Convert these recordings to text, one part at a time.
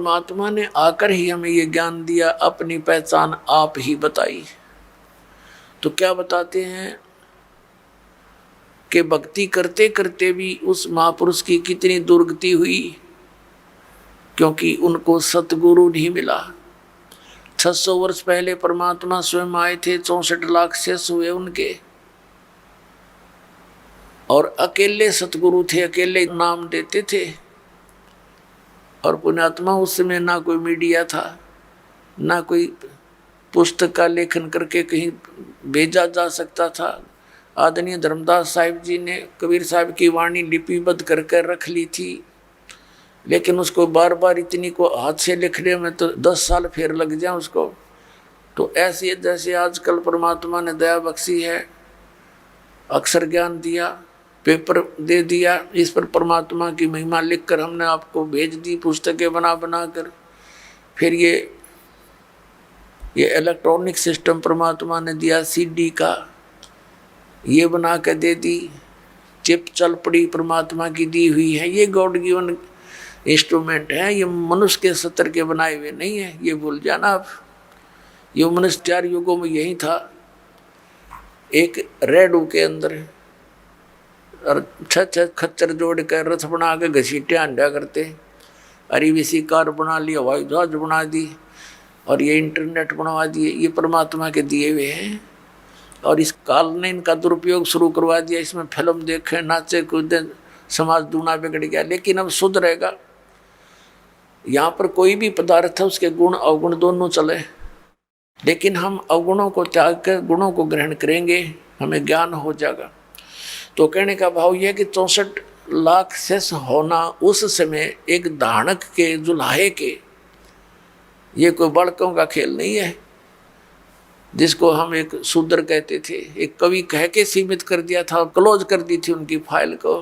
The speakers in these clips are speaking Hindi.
परमात्मा ने आकर ही हमें ये ज्ञान दिया, अपनी पहचान आप ही बताई। तो क्या बताते हैं कि भक्ति करते करते भी उस महापुरुष की कितनी दुर्गति हुई, क्योंकि उनको सतगुरु नहीं मिला। 600 वर्ष पहले परमात्मा स्वयं आए थे, 64 लाख शिष्य हुए उनके, और अकेले सतगुरु थे, अकेले नाम देते थे। और पुण्यात्मा उस समय ना कोई मीडिया था, ना कोई पुस्तक का लेखन करके कहीं भेजा जा सकता था। आदरणीय धर्मदास साहिब जी ने कबीर साहब की वाणी लिपिबद्ध करके रख ली थी, लेकिन उसको बार बार इतनी को हाथ से लिखने में तो 10 साल फिर लग जाए उसको। तो ऐसे जैसे आजकल परमात्मा ने दया बख्शी है, अक्षर ज्ञान दिया, पेपर दे दिया, इस पर परमात्मा की महिमा लिखकर हमने आपको भेज दी, पुस्तकें बना बना कर। फिर ये इलेक्ट्रॉनिक सिस्टम परमात्मा ने दिया, सीडी का ये बना के दे दी, चिप चल पड़ी परमात्मा की दी हुई है। ये गॉड गिवन इंस्ट्रूमेंट है, ये मनुष्य के सत्र के बनाए हुए नहीं है, ये भूल जाना आप। ये मनुष्य 4 युगों में यही था, एक रेडू के अंदर और 6 खच्चर जोड़ कर रथ बना के घसीटे आंडा करते, अरीवीसी कार बना ली, हवाई जहाज बना दी, और ये इंटरनेट बनवा दिए। ये परमात्मा के दिए हुए हैं, और इस काल ने इनका दुरुपयोग शुरू करवा दिया। इसमें फिल्म देखे, नाचे कूदे, समाज दूना बिगड़ गया। लेकिन अब सुधरेगा। यहाँ पर कोई भी पदार्थ है, उसके गुण अवगुण दोनों चले, लेकिन हम अवगुणों को त्याग कर गुणों को ग्रहण करेंगे, हमें ज्ञान हो जाएगा। तो कहने का भाव यह कि 64 लाख शेष होना उस समय एक धानक के, जुल्हे के, ये कोई बड़कों का खेल नहीं है, जिसको हम एक शूद्र कहते थे। एक कवि कह के सीमित कर दिया था, क्लोज कर दी थी उनकी फाइल को।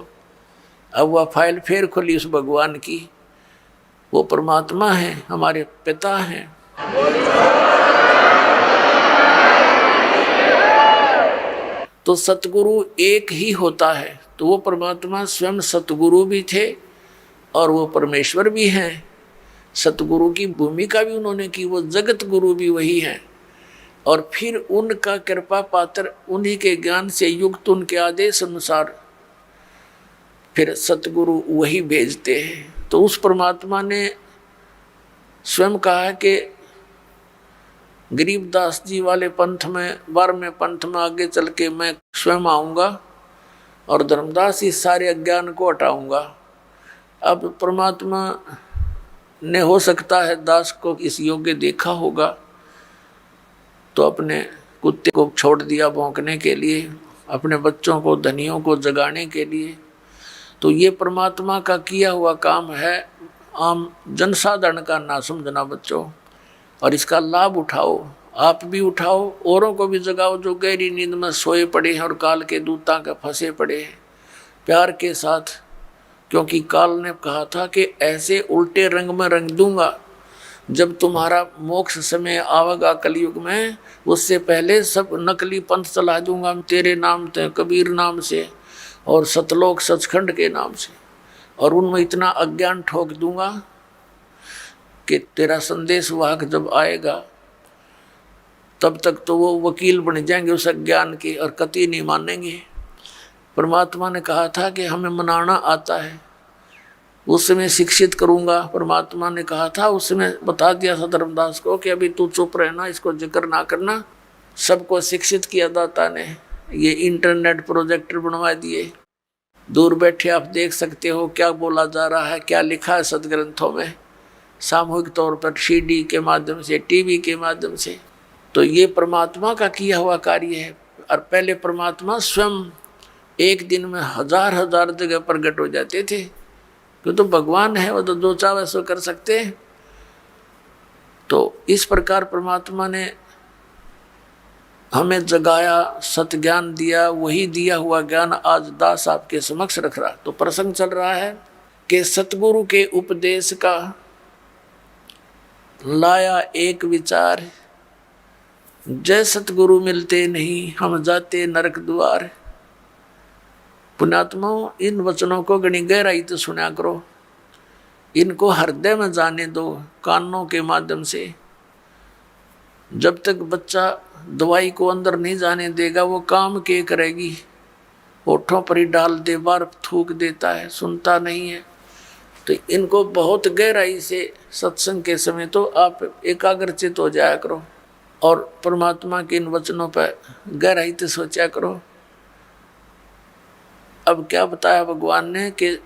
अब वह फाइल फिर खुली उस भगवान की। वो परमात्मा है, हमारे पिता हैं। तो सतगुरु एक ही होता है। तो वो परमात्मा स्वयं सतगुरु भी थे और वो परमेश्वर भी हैं। सतगुरु की भूमिका भी उन्होंने की, वो जगत गुरु भी वही हैं। और फिर उनका कृपा पात्र, उन्हीं के ज्ञान से युक्त, उनके आदेश अनुसार फिर सतगुरु वही भेजते हैं। तो उस परमात्मा ने स्वयं कहा कि गरीबदास जी वाले पंथ में, 12वें पंथ में आगे चल के मैं स्वयं आऊँगा और धर्मदास इस सारे अज्ञान को हटाऊँगा। अब परमात्मा ने हो सकता है दास को इस योग्य देखा होगा, तो अपने कुत्ते को छोड़ दिया भौंकने के लिए, अपने बच्चों को, धनियों को जगाने के लिए। तो ये परमात्मा का किया हुआ काम है, आम जनसाधारण का ना समझना बच्चों, और इसका लाभ उठाओ। आप भी उठाओ, औरों को भी जगाओ जो गहरी नींद में सोए पड़े हैं और काल के दूतां के फंसे पड़े हैं, प्यार के साथ। क्योंकि काल ने कहा था कि ऐसे उल्टे रंग में रंग दूंगा, जब तुम्हारा मोक्ष समय आवेगा कलयुग में, उससे पहले सब नकली पंथ चला दूंगा तेरे नाम से, कबीर नाम से और सतलोक सचखंड के नाम से, और उनमें इतना अज्ञान ठोक दूंगा कि तेरा संदेश वाहक जब आएगा तब तक तो वो वकील बन जाएंगे उस अज्ञान के, और कतई नहीं मानेंगे। परमात्मा ने कहा था कि हमें मनाना आता है, उस समय शिक्षित करूंगा। परमात्मा ने कहा था, उस समय बता दिया था धर्मदास को कि अभी तू चुप रहना, इसको जिक्र ना करना। सबको शिक्षित किया दाता ने। ये इंटरनेट प्रोजेक्टर बनवा दिए, दूर बैठे आप देख सकते हो क्या बोला जा रहा है, क्या लिखा है सदग्रंथों में, सामूहिक तौर पर सीडी के माध्यम से, टीवी के माध्यम से। तो ये परमात्मा का किया हुआ कार्य है। और पहले परमात्मा स्वयं एक दिन में हजार हजार जगह प्रकट हो जाते थे, क्यों तो भगवान है, वो तो जो चाहे सो कर सकते हैं। तो इस प्रकार परमात्मा ने हमें जगाया, सतज्ञान दिया, वही दिया हुआ ज्ञान आज दास आपके समक्ष रख रहा। तो प्रसंग चल रहा है कि सतगुरु के उपदेश का लाया एक विचार, जय सतगुरु मिलते नहीं हम जाते नरक द्वार। पुण्यात्माओं, इन वचनों को गणी गहराई तो सुना करो। इनको हृदय में जाने दो कानों के माध्यम से। जब तक बच्चा दवाई को अंदर नहीं जाने देगा वो काम के करेगी, होठों पर ही डाल दे, बार थूक देता है, सुनता नहीं है। तो इनको बहुत गहराई से सत्संग के समय तो आप एकाग्रचित हो जाया करो और परमात्मा के इन वचनों पर गहराई से सोचा करो। अब क्या बताया भगवान ने कि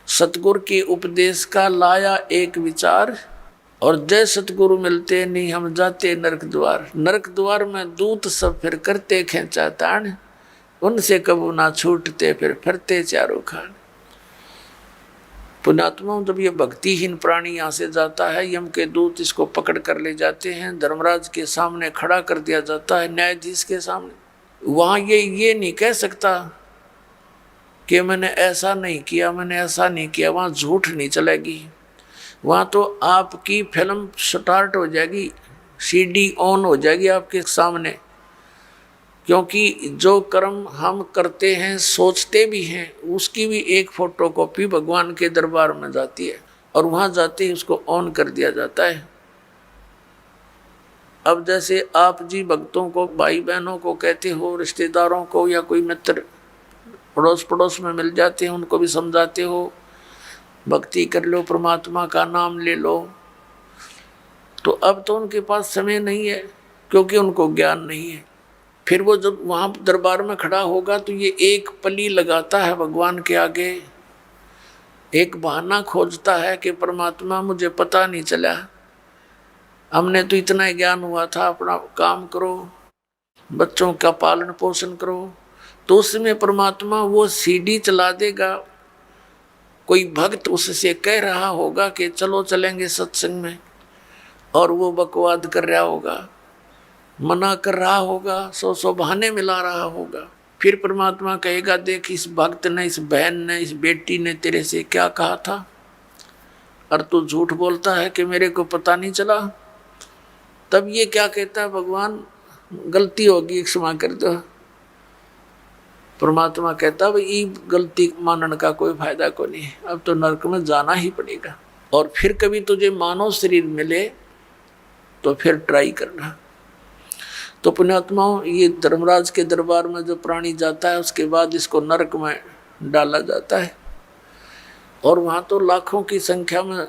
सतगुरु के उपदेश का लाया एक विचार, और जय सतगुरु मिलते नहीं हम जाते नरक द्वार। नरक द्वार में दूत सब फिर करते खेचा तान, उनसे कबू ना छूटते फिर फिरते चारों खान। पुण्यात्मा, जब ये भक्तिहीन प्राणी यहाँ से जाता है, यम के दूत इसको पकड़ कर ले जाते हैं, धर्मराज के सामने खड़ा कर दिया जाता है, न्यायाधीश के सामने। वहाँ ये नहीं कह सकता कि मैंने ऐसा नहीं किया, मैंने ऐसा नहीं किया। वहाँ झूठ नहीं चलेगी। वहाँ तो आपकी फिल्म स्टार्ट हो जाएगी, सीडी ऑन हो जाएगी आपके सामने। क्योंकि जो कर्म हम करते हैं, सोचते भी हैं, उसकी भी एक फोटोकॉपी भगवान के दरबार में जाती है और वहाँ जाते ही उसको ऑन कर दिया जाता है। अब जैसे आप जी भक्तों को, भाई बहनों को कहते हो, रिश्तेदारों को या कोई मित्र पड़ोस पड़ोस में मिल जाते हैं, उनको भी समझाते हो भक्ति कर लो, परमात्मा का नाम ले लो। तो अब तो उनके पास समय नहीं है क्योंकि उनको ज्ञान नहीं है। फिर वो जब वहाँ दरबार में खड़ा होगा तो ये एक पली लगाता है भगवान के आगे, एक बहाना खोजता है कि परमात्मा मुझे पता नहीं चला, हमने तो इतना ज्ञान हुआ था, अपना काम करो, बच्चों का पालन पोषण करो। तो उसमें परमात्मा वो सीडी चला देगा। कोई भक्त उससे कह रहा होगा कि चलो चलेंगे सत्संग में, और वो बकवाद कर रहा होगा, मना कर रहा होगा, सौ बहाने मिला रहा होगा। फिर परमात्मा कहेगा, देख इस भक्त ने, इस बहन ने, इस बेटी ने तेरे से क्या कहा था, और तू झूठ बोलता है कि मेरे को पता नहीं चला। तब ये क्या कहता है भगवान, गलती होगी क्षमा कर दो। परमात्मा कहता है भाई गलती मानने का कोई फायदा को नहीं है, अब तो नरक में जाना ही पड़ेगा। और फिर कभी तुझे मानव शरीर मिले तो फिर ट्राई करना। तो पुण्यात्माओं, ये धर्मराज के दरबार में जो प्राणी जाता है उसके बाद इसको नरक में डाला जाता है। और वहाँ तो लाखों की संख्या में,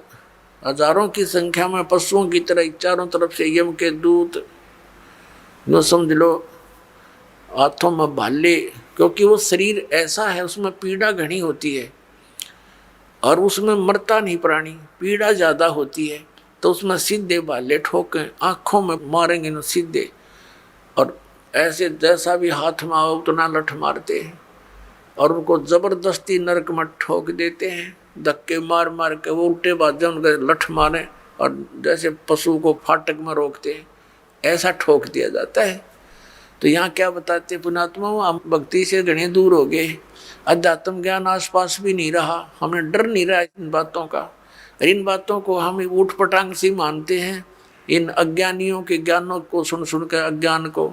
हजारों की संख्या में पशुओं की तरह चारों तरफ से यम के दूत, जो समझ लो हाथों में भाले, क्योंकि वो शरीर ऐसा है उसमें पीड़ा घनी होती है और उसमें मरता नहीं प्राणी, पीड़ा ज़्यादा होती है। तो उसमें सीधे भाले ठोके, आँखों में मारेंगे न सीधे, और ऐसे जैसा भी हाथ में आओ उतना लठ मारते हैं और उनको ज़बरदस्ती नरक में ठोक देते हैं, धक्के मार मार के। वो उल्टे बाजे उनके लठ मारे और जैसे पशु को फाटक में रोकते हैं ऐसा ठोक दिया जाता है। तो यहाँ क्या बताते पुण्यात्मा, हम भक्ति से घने दूर हो गए, अध्यात्म ज्ञान आसपास भी नहीं रहा, हमें डर नहीं रहा इन बातों का। और इन बातों को हम ऊट पटांग से मानते हैं, इन अज्ञानियों के ज्ञानों को सुन सुन कर अज्ञान को,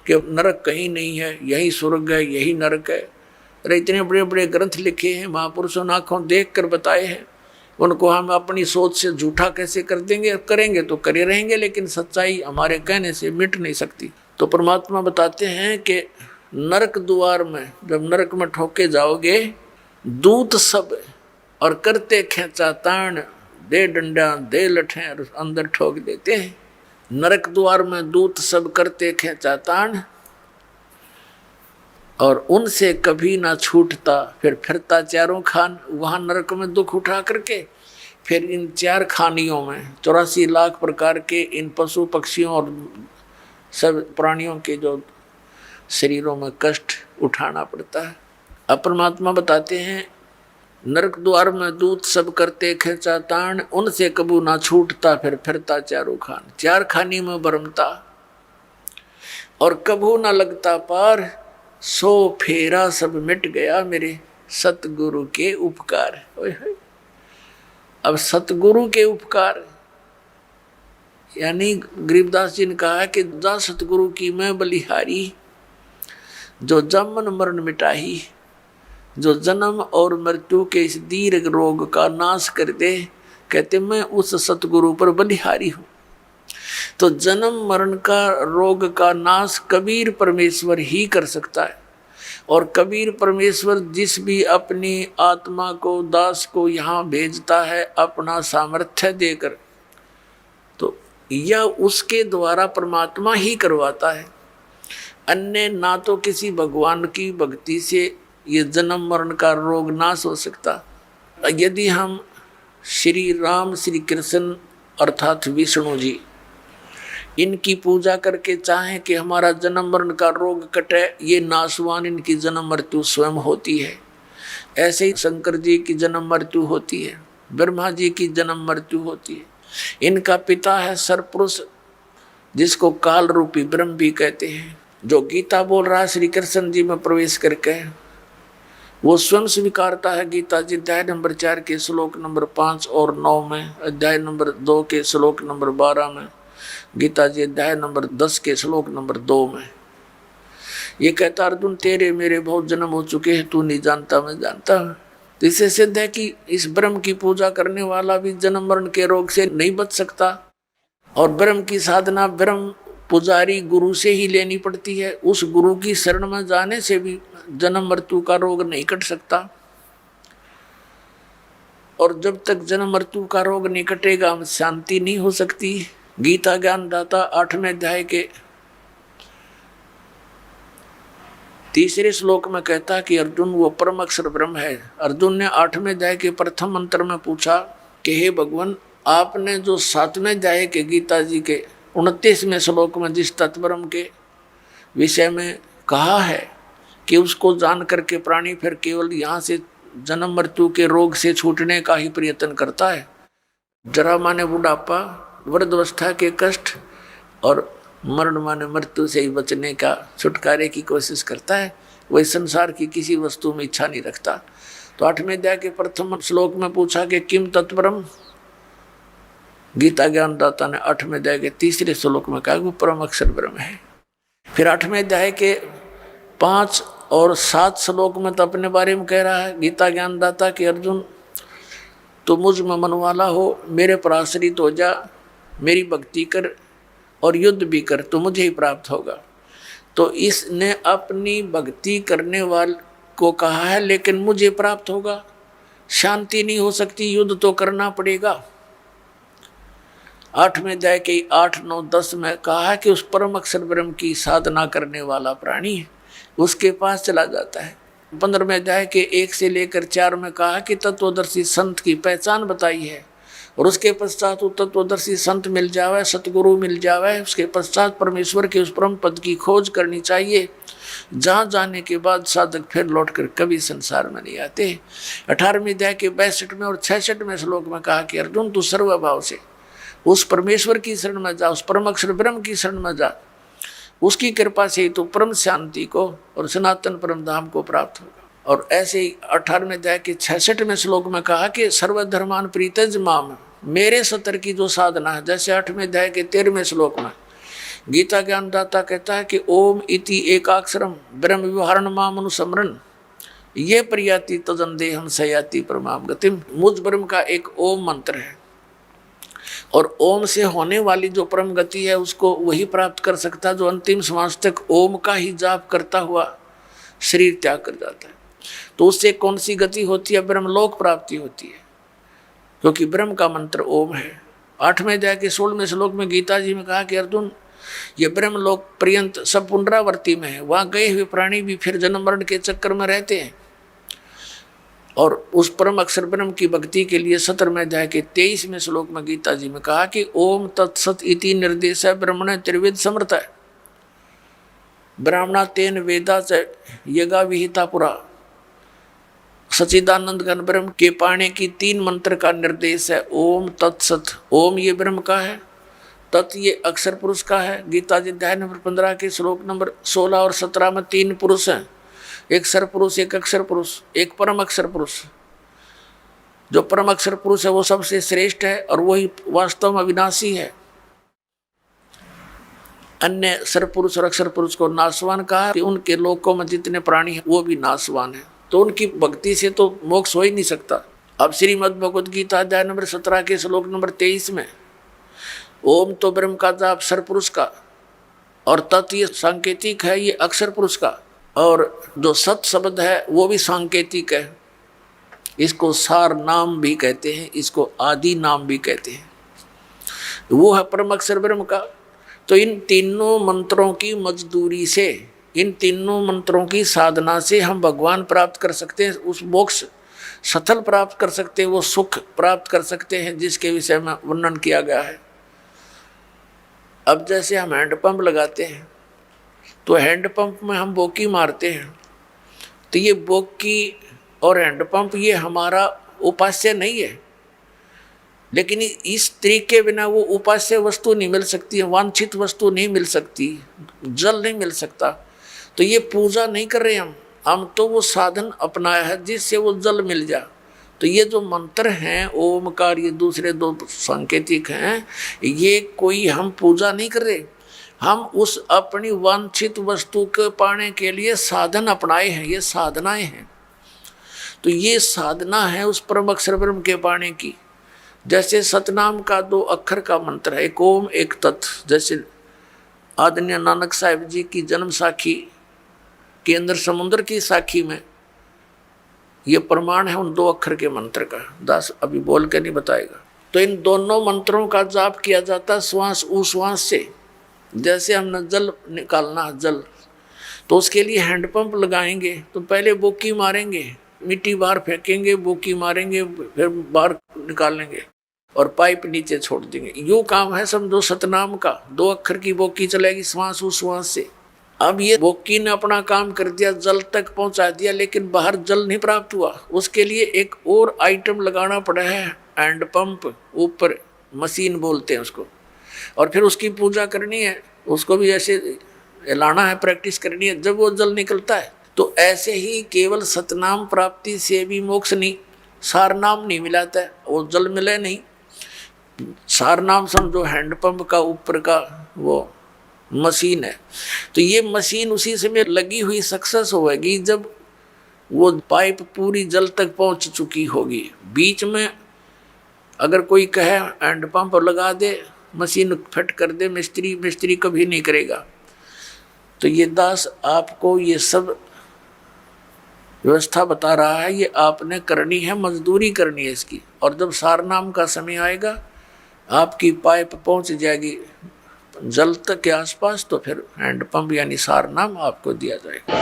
कि नरक कहीं नहीं है, यही स्वर्ग है, यही नरक है। अरे इतने बड़े बड़े ग्रंथ लिखे हैं, महापुरुषों ने आँखों देख कर बताए हैं, उनको हम अपनी सोच से झूठा कैसे कर देंगे? करेंगे तो करे रहेंगे, लेकिन सच्चाई हमारे कहने से मिट नहीं सकती। तो परमात्मा बताते हैं कि नरक द्वार में जब नरक में ठोके जाओगे, दूत सब और करते खेचा ताण, दे डंडा दे लठें अंदर ठोक देते हैं। नरक द्वार में दूत सब करते खेचा ताण और उनसे कभी ना छूटता फिर फिरता चारों खान। वहाँ नरक में दुख उठा करके फिर इन चार खानियों में 84 लाख प्रकार के इन पशु पक्षियों और सब प्राणियों के जो शरीरों में कष्ट उठाना पड़ता है। अब परमात्मा बताते हैं, नरक द्वार में दूत सब करते खेचा ताण, उनसे कबू ना छूटता फिर फिरता चारों खान। चार खानी में भरमता और कबू ना लगता पार, सो फेरा सब मिट गया मेरे सतगुरु के उपकार। अब सतगुरु के उपकार यानी गरीबदास जी ने कहा है कि जा सतगुरु की मैं बलिहारी, जो जमन मरण मिटाही, जो जन्म और मृत्यु के इस दीर्घ रोग का नाश कर दे, कहते मैं उस सतगुरु पर बलिहारी हूं। तो जन्म मरण का रोग का नाश कबीर परमेश्वर ही कर सकता है। और कबीर परमेश्वर जिस भी अपनी आत्मा को, दास को यहाँ भेजता है अपना सामर्थ्य देकर, तो यह उसके द्वारा परमात्मा ही करवाता है। अन्य ना तो किसी भगवान की भक्ति से ये जन्म मरण का रोग नाश हो सकता। यदि हम श्री राम, श्री कृष्ण अर्थात विष्णु जी, इनकी पूजा करके चाहें कि हमारा जन्म मरण का रोग कटे, ये नाशवान इनकी जन्म मृत्यु स्वयं होती है। ऐसे ही शंकर जी की जन्म मृत्यु होती है, ब्रह्मा जी की जन्म मृत्यु होती है। इनका पिता है सरपुरुष, जिसको काल रूपी ब्रह्म भी कहते हैं। जो गीता बोल रहा है श्री कृष्ण जी में प्रवेश करके, वो स्वयं स्वीकारता है। गीता जी अध्याय नंबर 4 के श्लोक नंबर 5 और 9 में, अध्याय नंबर 2 के श्लोक नंबर 12 में, गीता जी अध्याय नंबर 10 के श्लोक नंबर 2 में ये कहता, अर्जुन तेरे मेरे बहुत जन्म हो चुके हैं, तू नहीं जानता मैं जानता हूं। तो इससे सिद्ध है कि इस ब्रह्म की पूजा करने वाला भी जन्म मरण के रोग से नहीं बच सकता। और ब्रह्म की साधना ब्रह्म पुजारी गुरु से ही लेनी पड़ती है। उस गुरु की शरण में जाने से भी जन्म मृत्यु का रोग नहीं कट सकता। और जब तक जन्म मृत्यु का रोग नहीं कटेगा, शांति नहीं हो सकती। गीता ज्ञानदाता 8वें अध्याय के 3 श्लोक में कहता कि अर्जुन वो परम अक्षर ब्रह्म है। अर्जुन ने 8वें अध्याय के प्रथम मंत्र में पूछा कि हे भगवान, आपने जो 7वें अध्याय के गीता जी के 29वें श्लोक में जिस तत्ब्रह्म के विषय में कहा है कि उसको जान करके प्राणी फिर केवल यहाँ से जन्म मृत्यु के रोग से छूटने का ही प्रयत्न करता है। जरा माने बुढ़ापा, वृद्धावस्था के कष्ट और मरण माने मृत्यु से ही बचने का, छुटकारे की कोशिश करता है। वही संसार की किसी वस्तु में इच्छा नहीं रखता। तो 8वें अध्याय के प्रथम श्लोक में पूछा कि किम तत्ब्रह्म। गीता ज्ञानदाता ने 8वें अध्याय के 3 श्लोक में कहा वो परम अक्षर ब्रह्म है। फिर 8वें अध्याय के 5 और 7 श्लोक में तो अपने बारे में कह रहा है गीता ज्ञानदाता कि अर्जुन तो मुझ में मन वाला हो, मेरे पर आश्रित हो जा, मेरी भक्ति कर और युद्ध भी कर तो मुझे ही प्राप्त होगा। तो इसने अपनी भक्ति करने वाले को कहा है लेकिन मुझे प्राप्त होगा। शांति नहीं हो सकती, युद्ध तो करना पड़ेगा। 8वें अध्याय के 8, 9, 10 में कहा है कि उस परम अक्षर ब्रह्म की साधना करने वाला प्राणी उसके पास चला जाता है। 15वें अध्याय के 1 से लेकर 4 में कहा कि तत्वदर्शी संत की पहचान बताई है। और उसके पश्चात वो तत्वदर्शी संत मिल जावे, सतगुरु मिल जावे, उसके पश्चात परमेश्वर के उस परम पद की खोज करनी चाहिए, जहाँ जाने के बाद साधक फिर लौटकर कभी संसार में नहीं आते। 18वें अध्याय के 62 और 66वें श्लोक में कहा कि अर्जुन तू सर्वभाव से उस परमेश्वर की शरण में जा, उस परम अक्षर ब्रह्म की शरण में जा, उसकी कृपा से ही तो परम शांति को और सनातन परम धाम को प्राप्त होगा। और ऐसे ही 18वें अध्याय के 66वें श्लोक में कहा कि सर्वधर्मान प्रीतज माम, मेरे सतर की जो साधना है। जैसे 8वें अध्याय के 13वें श्लोक में गीता ज्ञानदाता कहता है कि ओम इति एकाक्षरम ब्रह्म विवहारण माम अनुसमरण ये प्रियाति तजन देहम सयाति परमाम गतिम। मुझ ब्रह्म का एक ओम मंत्र है और ओम से होने वाली जो परम गति है उसको वही प्राप्त कर सकता है जो अंतिम श्वास तक ओम का ही जाप करता हुआ शरीर त्याग कर जाता है। तो उससे कौन सी गति होती है? ब्रह्मलोक प्राप्ति होती है, क्योंकि ब्रह्म का मंत्र ओम है। 8वें अध्याय के 16वें श्लोक में गीता जी में कहा कि अर्जुन ये ब्रह्मलोक पर्यंत सब पुनरावर्ती में है, वहाँ गए हुए प्राणी भी फिर जन्म मरण के चक्कर में रहते हैं। और उस परम अक्षर ब्रह्म की भक्ति के लिए 17वें अध्याय के 23वें श्लोक में गीता जी में कहा कि ओम तत्सत इति निर्देश ब्रह्मण त्रिवेद समर्थ है, ब्राह्मणा तेन वेदा च यगा विहिता पुरा। सच्चिदानंद घन ब्रह्म के पाने की 3 मंत्र का निर्देश है। ओम तत्सत, ओम ये ब्रह्म का है, तत् ये अक्षर पुरुष का है। गीता जी अध्याय नंबर 15 के श्लोक नंबर 16 और 17 में 3 पुरुष हैं, एक सर पुरुष, एक अक्षर पुरुष, एक परम अक्षर पुरुष। जो परम अक्षर पुरुष है वो सबसे श्रेष्ठ है और वही वास्तव में अविनाशी है। अन्य सर पुरुष और अक्षर पुरुष को नाशवान कहा कि उनके लोकों में जितने प्राणी हैं वो भी नाशवान है, तो उनकी भक्ति से तो मोक्ष हो ही नहीं सकता। अब श्रीमद् भगवद गीता अध्याय नंबर 17 के श्लोक नंबर 23 में ओम तो ब्रह्म का जाप सर पुरुष का, और तत् ये सांकेतिक है, ये अक्षर पुरुष का, और जो सत शब्द है वो भी सांकेतिक है। इसको सार नाम भी कहते हैं, इसको आदि नाम भी कहते हैं। वो है परम अक्षर ब्रह्म का। तो इन तीनों मंत्रों की मजदूरी से, इन तीनों मंत्रों की साधना से हम भगवान प्राप्त कर सकते हैं, उस मोक्ष सफल प्राप्त कर सकते हैं, वो सुख प्राप्त कर सकते हैं जिसके विषय में वर्णन किया गया है। अब जैसे हम हैंडपंप लगाते हैं तो हैंडपंप में हम बोकी मारते हैं, तो ये बोकी और हैंडपंप ये हमारा उपास्य नहीं है, लेकिन इस तरीके के बिना वो उपास्य वस्तु नहीं मिल सकती है, वांछित वस्तु नहीं मिल सकती, जल नहीं मिल सकता। तो ये पूजा नहीं कर रहे हम तो वो साधन अपनाया है जिससे वो जल मिल जा। तो ये जो मंत्र हैं ओमकार, ये दूसरे दो सांकेतिक हैं, ये कोई हम पूजा नहीं कर रहे, हम उस अपनी वांछित वस्तु के पाने के लिए साधन अपनाए हैं, ये साधनाएं हैं। तो ये साधना है उस परम अक्षर ब्रह्म के पाने की। जैसे सतनाम का 2 अक्षर का मंत्र है, एक ओम एक तत्। जैसे आदरणीय नानक साहिब जी की जन्म साखी के अंदर समुद्र की साखी में ये प्रमाण है उन 2 अक्षर के मंत्र का। दास अभी बोल के नहीं बताएगा। तो इन दोनों मंत्रों का जाप किया जाता श्वास उश्वास से। जैसे हमने जल निकालना, जल, तो उसके लिए हैंडपंप लगाएंगे तो पहले बोकी मारेंगे, मिट्टी बाहर फेंकेंगे, बोकी मारेंगे, फिर बाहर निकालेंगे और पाइप नीचे छोड़ देंगे। यूँ काम है समझो सतनाम का। 2 अक्षर की बोकी चलेगी श्वास उश्वास से। अब ये बोकी ने अपना काम कर दिया, जल तक पहुंचा दिया, लेकिन बाहर जल नहीं प्राप्त हुआ। उसके लिए एक और आइटम लगाना पड़ा है, हैंडपंप, ऊपर मशीन बोलते हैं उसको, और फिर उसकी पूजा करनी है, उसको भी ऐसे हिलाना है, प्रैक्टिस करनी है, जब वो जल निकलता है। तो ऐसे ही केवल सतनाम प्राप्ति से भी मोक्ष नहीं, सार नाम नहीं मिलाता है, वो जल मिले नहीं। सार नाम समझो हैंडपंप का ऊपर का वो मशीन है। तो ये मशीन उसी समय लगी हुई सक्सेस होगी जब वो पाइप पूरी जल तक पहुंच चुकी होगी। बीच में अगर कोई कहे हैंडपंप लगा दे, मशीन फिट कर दे, मिस्त्री कभी नहीं करेगा। तो ये दास आपको ये सब व्यवस्था बता रहा है, ये आपने करनी है, मजदूरी करनी है इसकी। और जब सार नाम का समय आएगा, आपकी पाइप पहुंच जाएगी जल तक के आसपास, तो फिर हैंडपंप यानी सार नाम आपको दिया जाएगा।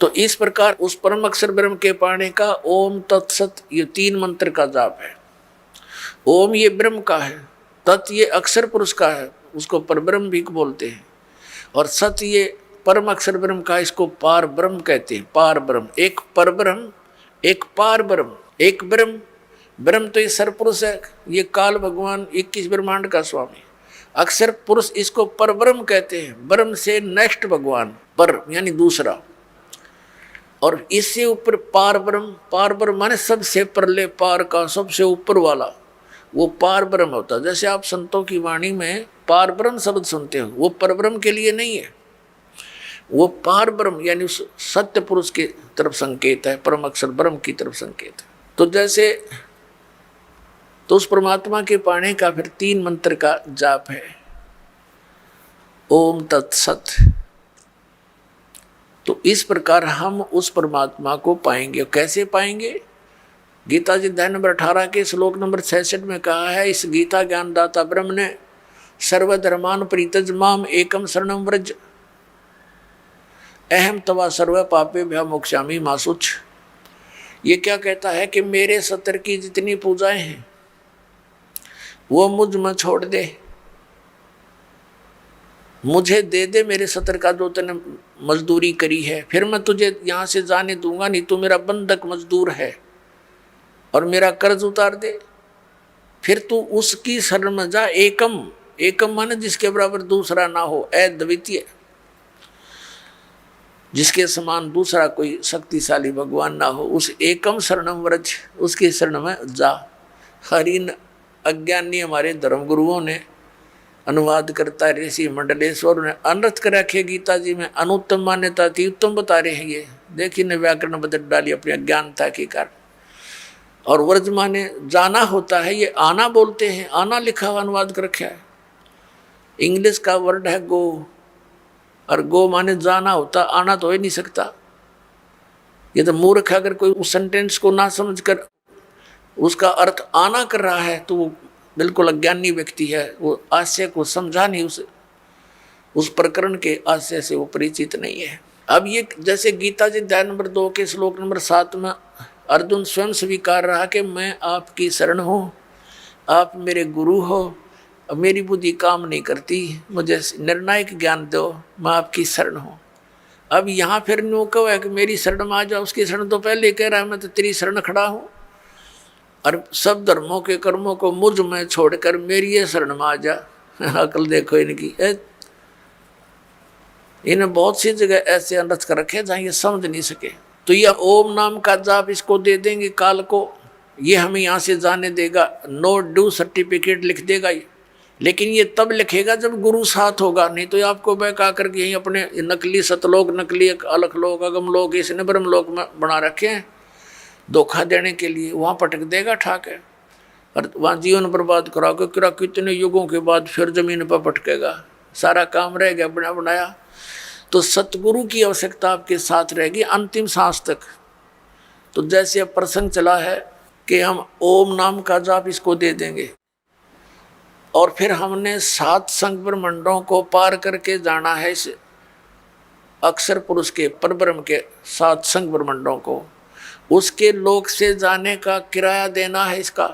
तो इस प्रकार उस परम अक्षर ब्रह्म के पाने का ओम तत्सत ये 3 मंत्र का जाप है। ओम ये ब्रह्म का है, तत् ये अक्षर पुरुष का है, उसको परब्रह्म भी बोलते हैं, और सत ये परम अक्षर ब्रह्म का, इसको पार ब्रह्म कहते हैं। पार ब्रह्म, एक परब्रह्म, एक पार ब्रह्म, एक ब्रह्म। ब्रह्म तो ये सरपुरुष है, ये काल भगवान 21 ब्रह्मांड का स्वामी। अक्षर पुरुष इसको परब्रह्म कहते हैं, ब्रह्म से नेक्स्ट भगवान, पर यानी दूसरा। और इससे ऊपर पार ब्रह्म, पार ब्रह्म माने सबसे परले पार का, सबसे ऊपर वाला, वो पार ब्रह्म होता है। जैसे आप संतों की वाणी में पार ब्रह्म शब्द सुनते हो, वो परब्रह्म के लिए नहीं है, वो पार ब्रह्म यानी सत्य पुरुष की तरफ संकेत है, परम अक्षर ब्रह्म की तरफ संकेत है। तो जैसे तो उस परमात्मा के पाने का फिर 3 मंत्र का जाप है, ओम तत्सत। तो इस प्रकार हम उस परमात्मा को पाएंगे। कैसे पाएंगे? गीता जी अध्याय नंबर 18 के श्लोक नंबर 66 में कहा है, इस गीता ज्ञानदाता ब्रह्म ने सर्वधर्मान परित्यज माम एकम शरणम व्रज अहम तवा सर्व पापेभ्यो मोक्षामि मा शुच। ये क्या कहता है कि मेरे सत्तर की जितनी पूजाएं हैं वो मुझ में छोड़ दे, मुझे दे दे मेरे सत्तर का जो तूने मजदूरी करी है, फिर मैं तुझे यहाँ से जाने दूंगा नहीं। तू मेरा बंधक मजदूर है और मेरा कर्ज उतार दे, फिर तू उसकी शरण में जा। एकम, एकम माने जिसके बराबर दूसरा ना हो, अद्वितीय, जिसके समान दूसरा कोई शक्तिशाली भगवान ना हो, उस एकम शरणम व्रज, उसकी शरण में जा। हरिन अज्ञानी हमारे धर्मगुरुओं ने अनुवाद करता है ऋषि मंडलेश्वर ने अनर्थ कर रखे गीता जी में। अनुत्तम मान्यता थी, उत्तम बता रहे हैं ये। देखिए ने व्याकरण बदल डाली अपनी अज्ञानता के कारण। और वर्ज माने जाना होता है, ये आना बोलते हैं, आना लिखा हुआ अनुवाद कर रखा है। इंग्लिश का वर्ड है गो, और गो माने जाना होता, आना तो हो ही नहीं सकता। ये तो मूर्ख है, अगर कोई उस सेंटेंस को ना समझकर उसका अर्थ आना कर रहा है तो वो बिल्कुल अज्ञानी व्यक्ति है। वो आशय को समझा नहीं, उस प्रकरण के आशय से वो परिचित नहीं है। अब ये जैसे गीता जी अध्याय नंबर 2 के श्लोक नंबर 7 में अर्जुन स्वयं स्वीकार रहा कि मैं आपकी शरण हूँ, आप मेरे गुरु हो, अब मेरी बुद्धि काम नहीं करती, मुझे निर्णायक ज्ञान दो, मैं आपकी शरण हूँ। अब यहाँ फिर नो कहो है कि मेरी शरण में आ जाओ, उसकी शरण तो पहले कह रहा है मैं तो तेरी शरण खड़ा हूँ, और सब धर्मों के कर्मों को मुझ में छोड़कर मेरी ये शरण में आ जा। अकल देखो इनकी, इन्हें बहुत सी जगह ऐसे अनर्थ कर रखे जहाँ ये समझ नहीं सके। तो ये ओम नाम का जाप इसको दे देंगे काल को, ये हमें यहाँ से जाने देगा, नो ड्यू सर्टिफिकेट लिख देगा ये। लेकिन ये तब लिखेगा जब गुरु साथ होगा, नहीं तो आपको बहका करके यहीं अपने नकली सतलोक, नकली अलख लोक, अगम लोक, इसने ब्रह्म लोक में बना रखे हैं धोखा देने के लिए, वहाँ पटक देगा ठाक है, और वहाँ जीवन बर्बाद करा के कितने युगों के बाद फिर जमीन पर पटकेगा, सारा काम रह गया बना बनाया। तो सतगुरु की आवश्यकता आपके साथ रहेगी अंतिम सांस तक। तो जैसे अब प्रसंग चला है कि हम ओम नाम का जाप इसको दे देंगे, और फिर हमने 7 संग ब्रह्मंडों को पार करके जाना है इस अक्षर पुरुष के परब्रह्म के 7 संग ब्रह्मंडों को, उसके लोक से जाने का किराया देना है। इसका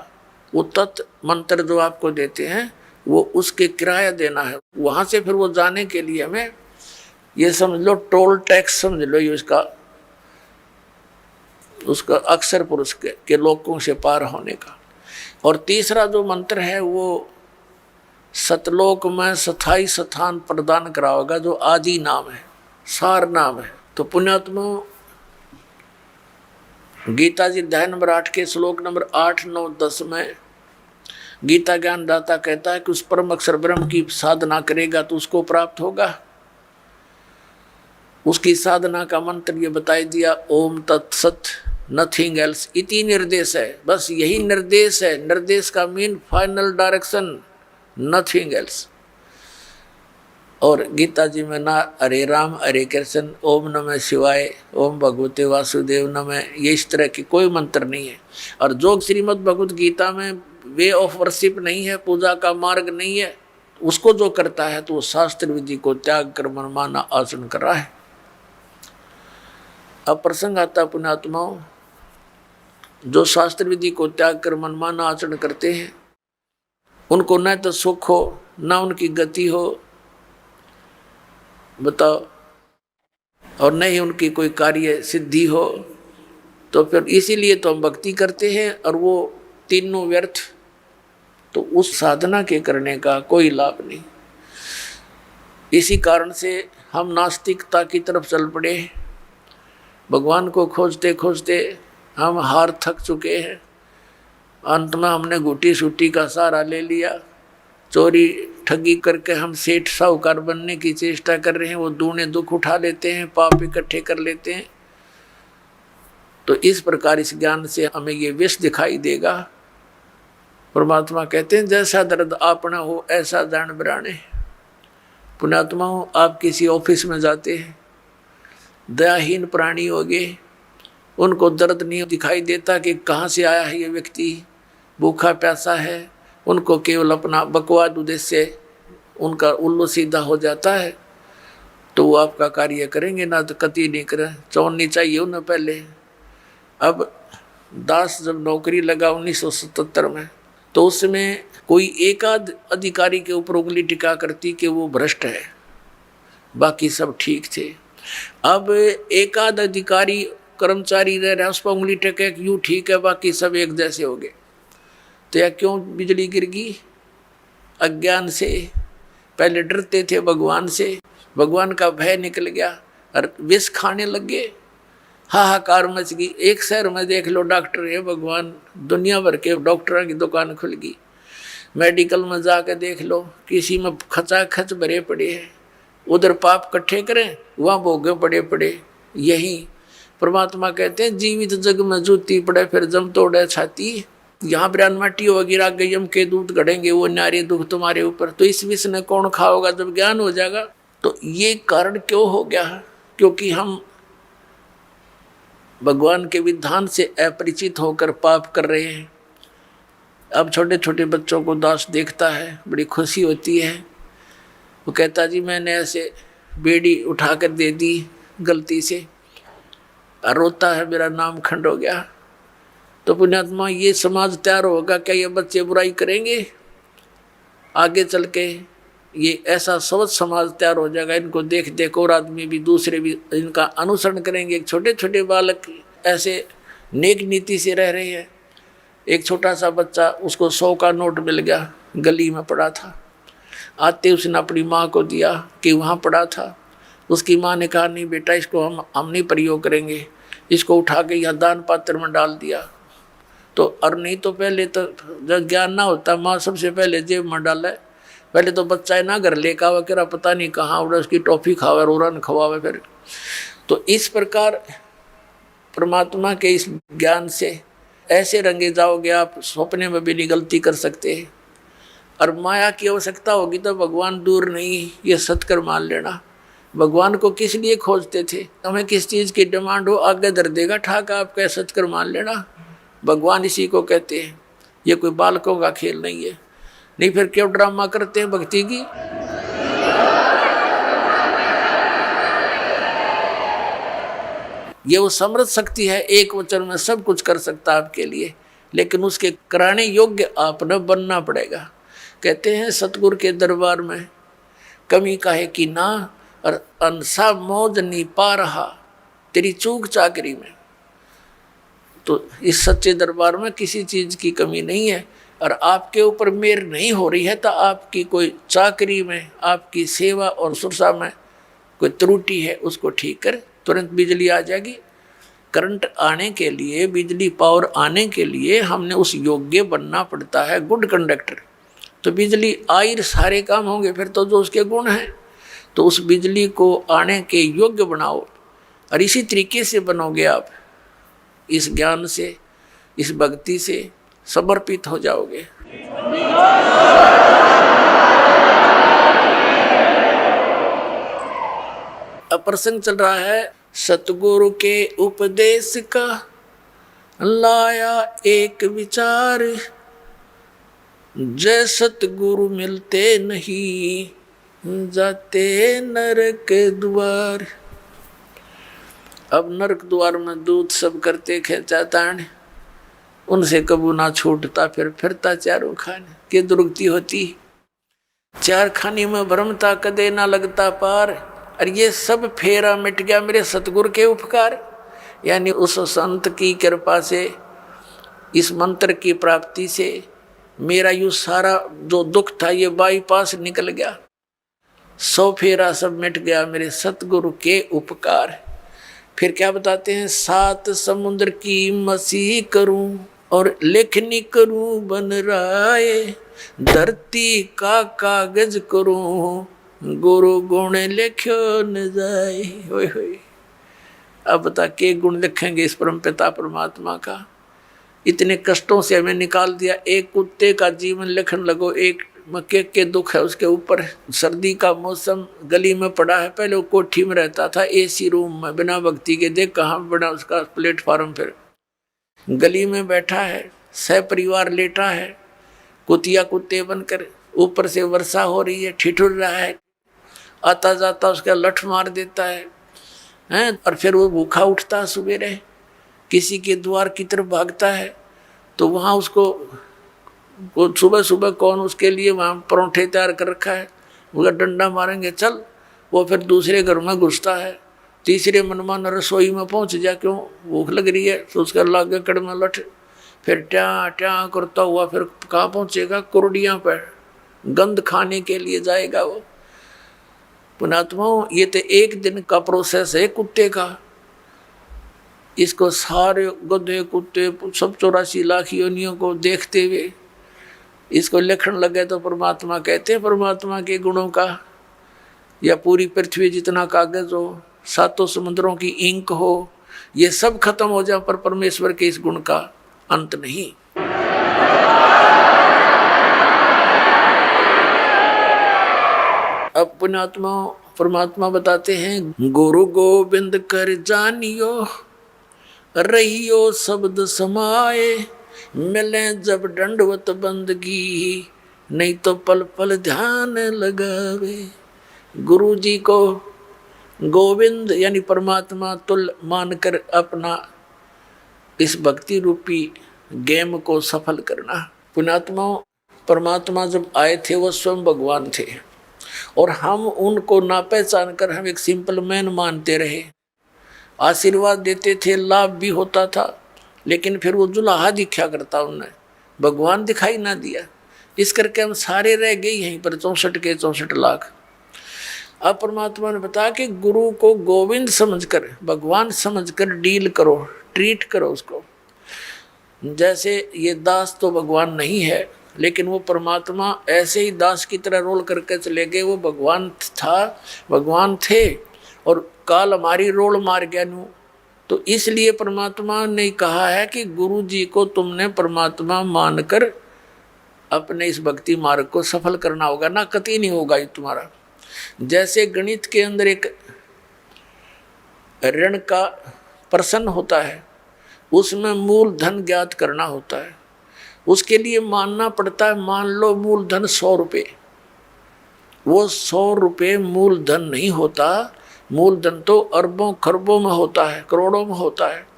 वो तत्व मंत्र जो आपको देते हैं वो उसके किराया देना है। वहाँ से फिर वो जाने के लिए हमें ये समझ लो टोल टैक्स समझ लो ये उसका अक्षर पुरुष के लोकों से पार होने का। और तीसरा जो मंत्र है वो सतलोक में स्थायी स्थान प्रदान कराओगा, जो आदि नाम है, सार नाम है। तो पुण्यात्मा गीता जी अध्याय नंबर 8 के श्लोक नंबर 8, 9, 10 में गीता ज्ञान दाता कहता है कि उस परम अक्षर ब्रह्म की साधना करेगा तो उसको प्राप्त होगा। उसकी साधना का मंत्र ये बताई दिया, ओम तत्सत नथिंग एल्स इति निर्देश है, बस यही निर्देश है। निर्देश का mean final direction, nothing else. और गीता जी में ना हरे राम हरे कृष्ण, ओम नमः शिवाय, ओम भगवते वासुदेव नमः, ये इस तरह की कोई मंत्र नहीं है। और जो श्रीमद् भगवत गीता में वे ऑफ वर्शिप नहीं है, पूजा का मार्ग नहीं है, उसको जो करता है तो वो शास्त्र विधि को त्याग कर मनमाना आचरण कर रहा है। अब प्रसंग आता पुण्यात्माओं, जो शास्त्र विधि को त्याग कर मनमाना आचरण करते हैं उनको न तो सुख हो न उनकी गति हो, बताओ, और न ही उनकी कोई कार्य सिद्धि हो। तो फिर इसीलिए तो हम भक्ति करते हैं, और वो तीनों व्यर्थ, तो उस साधना के करने का कोई लाभ नहीं। इसी कारण से हम नास्तिकता की तरफ चल पड़े। भगवान को खोजते खोजते हम हार थक चुके हैं। अंत में हमने घुटी सूटी का सहारा ले लिया, चोरी ठगी करके हम सेठ साहूकार बनने की चेष्टा कर रहे हैं। वो दूने दुख उठा लेते हैं, पाप इकट्ठे कर लेते हैं। तो इस प्रकार इस ज्ञान से हमें ये विष दिखाई देगा। परमात्मा कहते हैं जैसा दर्द आपना हो ऐसा जान बराने। पुण्यात्मा हो, आप किसी ऑफिस में जाते हैं, दयाहीन प्राणी हो गए, उनको दर्द नहीं दिखाई देता कि कहाँ से आया है ये व्यक्ति, भूखा प्यासा है। उनको केवल अपना बकवाद उद्देश्य उनका उल्लू सीधा हो जाता है, तो वो आपका कार्य करेंगे ना, तो कति नहीं करें। चौड़नी चाहिए उन्हें पहले। अब दास जब नौकरी लगा 1977 में, तो उसमें कोई एकाध अधिकारी के ऊपर उंगली टिका करती कि वो भ्रष्ट है, बाकी सब ठीक थे। अब एकाध अधिकारी कर्मचारी रह रहा है, उस पर उंगली टेके यूँ ठीक है, बाकी सब एक जैसे हो गए। तो यह क्यों बिजली गिर गई? अज्ञान से। पहले डरते थे भगवान से, भगवान का भय निकल गया और विष खाने लग गए, हाहाकार मच गई। एक शहर में देख लो डॉक्टर है भगवान, दुनिया भर के डॉक्टरों की दुकान खुल गई। मेडिकल में जाकर देख लो, किसी में खचा खच भरे पड़े हैं, उधर पाप इकट्ठे करें, वहाँ भोगे पड़े पड़े। यही परमात्मा कहते हैं जीवित जग में जूती पड़े फिर जम तोड़े छाती। यहाँ ब्रान माटी होगी, राग यम के दूत गढ़ेंगे, वो नारे दुख तुम्हारे ऊपर। तो इस विष ने कौन खाओगा जब ज्ञान हो जाएगा। तो ये कारण क्यों हो गया है? क्योंकि हम भगवान के विधान से अपरिचित होकर पाप कर रहे हैं। अब छोटे छोटे बच्चों को दास देखता है, बड़ी खुशी होती है। वो कहता जी मैंने ऐसे बेड़ी उठाकर दे दी गलती से, और रोता है मेरा नाम खंड हो गया। तो पुण्यात्मा ये समाज तैयार होगा क्या? ये बच्चे बुराई करेंगे? आगे चल के ये ऐसा स्वच्छ समाज तैयार हो जाएगा, इनको देख देख और आदमी भी दूसरे भी इनका अनुसरण करेंगे। छोटे छोटे बालक ऐसे नेक नीति से रह रहे हैं। एक छोटा सा बच्चा, उसको 100 का नोट मिल गया, गली में पड़ा था। आते उसने अपनी माँ को दिया कि वहाँ पड़ा था। उसकी माँ ने कहा नहीं बेटा, इसको हम नहीं प्रयोग करेंगे, इसको उठा के यहाँ दान पात्र में डाल दिया। तो और नहीं तो पहले तो जब ज्ञान ना होता, माँ सबसे पहले जेब में डाले। पहले तो बच्चा है ना घर लेकर आवा करा, पता नहीं कहाँ उड़ा, उसकी टॉफी खावे, रोरन खवावे फिर। तो इस प्रकार परमात्मा के इस ज्ञान से ऐसे रंगे जाओगे आप, सपने में भी नहीं गलती कर सकते। और माया की आवश्यकता होगी तो भगवान दूर नहीं, ये सत्कर मान लेना। भगवान को किस लिए खोजते थे? हमें किस चीज़ की डिमांड हो, आगे धर देगा ठाक, आप कह सत्कर मान लेना। भगवान इसी को कहते हैं। ये कोई बालकों का खेल नहीं है। नहीं फिर क्यों ड्रामा करते हैं भक्ति की? ये वो समृद्ध शक्ति है, एक वचन में सब कुछ कर सकता है आपके लिए, लेकिन उसके कराने योग्य आपने बनना पड़ेगा। कहते हैं सतगुरु के दरबार में कमी काहे की ना, और अनसा मौज नहीं पा रहा तेरी चूक चाकरी में। तो इस सच्चे दरबार में किसी चीज़ की कमी नहीं है। और आपके ऊपर मेहर नहीं हो रही है तो आपकी कोई चाकरी में, आपकी सेवा और सुरक्षा में कोई त्रुटि है, उसको ठीक कर, तुरंत बिजली आ जाएगी। करंट आने के लिए, बिजली पावर आने के लिए हमने उस योग्य बनना पड़ता है, गुड कंडक्टर। तो बिजली आई सारे काम होंगे फिर तो, जो उसके गुण हैं। तो उस बिजली को आने के योग्य बनाओ, और इसी तरीके से बनोगे आप, इस ज्ञान से, इस भक्ति से समर्पित हो जाओगे। अब प्रसंग चल रहा है सतगुरु के उपदेश का, लाया एक विचार, जय सतगुरु मिलते नहीं, जाते नरक द्वार। अब नरक द्वार में दूत सब करते खेचा तान, उनसे कबू ना छूटता, फिर फिरता चारों खाने के दुर्गति होती। चार खानी में भ्रमता कदे ना लगता पार। और ये सब फेरा मिट गया मेरे सतगुरु के उपकार, यानी उस संत की कृपा से, इस मंत्र की प्राप्ति से मेरा यू सारा जो दुख था ये बाईपास निकल गया। 100 फेरा सब मिट गया मेरे सतगुरु के उपकार। फिर क्या बताते हैं? 7 समुद्र की मसीह करूं और लेखनी करूं बन राय, धरती का कागज करूं गुरु गुण लिखो न जाए। होय होय। अब बता के गुण लिखेंगे इस परम पिता परमात्मा का? इतने कष्टों से हमें निकाल दिया। एक कुत्ते का जीवन लिखने लगो, एक मक्के के दुख है उसके ऊपर। सर्दी का मौसम, गली में पड़ा है, पहले वो कोठी में रहता था एसी रूम में बिना भक्ति के, देख कहाँ बना उसका प्लेटफार्म। फिर गली में बैठा है, सह परिवार लेटा है, कुतिया कुत्ते बनकर, ऊपर से वर्षा हो रही है, ठिठुर रहा है, आता जाता उसका लठ मार देता है, हैं? और फिर वो भूखा उठता सुबेरे, किसी के द्वार की तरफ भागता है, तो वहाँ उसको सुबह सुबह कौन उसके लिए वहाँ परोठे तैयार कर रखा है, वो डंडा मारेंगे चल। वो फिर दूसरे घर में घुसता है, तीसरे मनमान रसोई में पहुँच जा, क्यों भूख लग रही है, तो उसका लागे कड़मा लठ, फिर ट्या ट्या करता हुआ फिर कहाँ पहुँचेगा? कुरडियाँ पर गंद खाने के लिए जाएगा वो। पुणात्माओं, ये तो एक दिन का प्रोसेस है कुत्ते का। इसको सारे गधे कुत्ते सब 84 लाख योनियों को देखते हुए इसको लिखण लगे तो परमात्मा कहते हैं परमात्मा के गुणों का, या पूरी पृथ्वी जितना कागज हो, सातों समुद्रों की इंक हो, ये सब खत्म हो जाए पर परमेश्वर के इस गुण का अंत नहीं। अब पुण्यात्मा परमात्मा बताते हैं, गुरु गोविंद कर जानियो रहियो शब्द समाए, मिले जब दंडवत बंदगी, नहीं तो पल पल ध्यान लगावे। गुरु जी को गोविंद यानी परमात्मा तुल मानकर अपना इस भक्ति रूपी गेम को सफल करना। पुण्यात्मा परमात्मा जब आए थे वो स्वयं भगवान थे, और हम उनको ना पहचान कर हम एक सिंपल मैन मानते रहे। आशीर्वाद देते थे, लाभ भी होता था, लेकिन फिर वो जुलाहा दिखा करता, उन्हें भगवान दिखाई ना दिया। इस करके हम सारे रह गए यहीं पर 64 के 64 लाख। अब परमात्मा ने बताया कि गुरु को गोविंद समझकर, भगवान समझकर डील करो, ट्रीट करो उसको। जैसे ये दास तो भगवान नहीं है, लेकिन वो परमात्मा ऐसे ही दास की तरह रोल करके चले गए। वो भगवान था, भगवान थे, और काल हमारी रोल मार गया नू। तो इसलिए परमात्मा ने कहा है कि गुरु जी को तुमने परमात्मा मानकर अपने इस भक्ति मार्ग को सफल करना होगा, ना कतई नहीं होगा ये तुम्हारा। जैसे गणित के अंदर एक ऋण का प्रश्न होता है, उसमें मूल धन ज्ञात करना होता है। उसके लिए मानना पड़ता है, मान लो मूल धन 100 रुपये। वो 100 रुपये मूल धन नहीं होता, मूल धन तो अरबों खरबों में होता है, करोड़ों में होता है।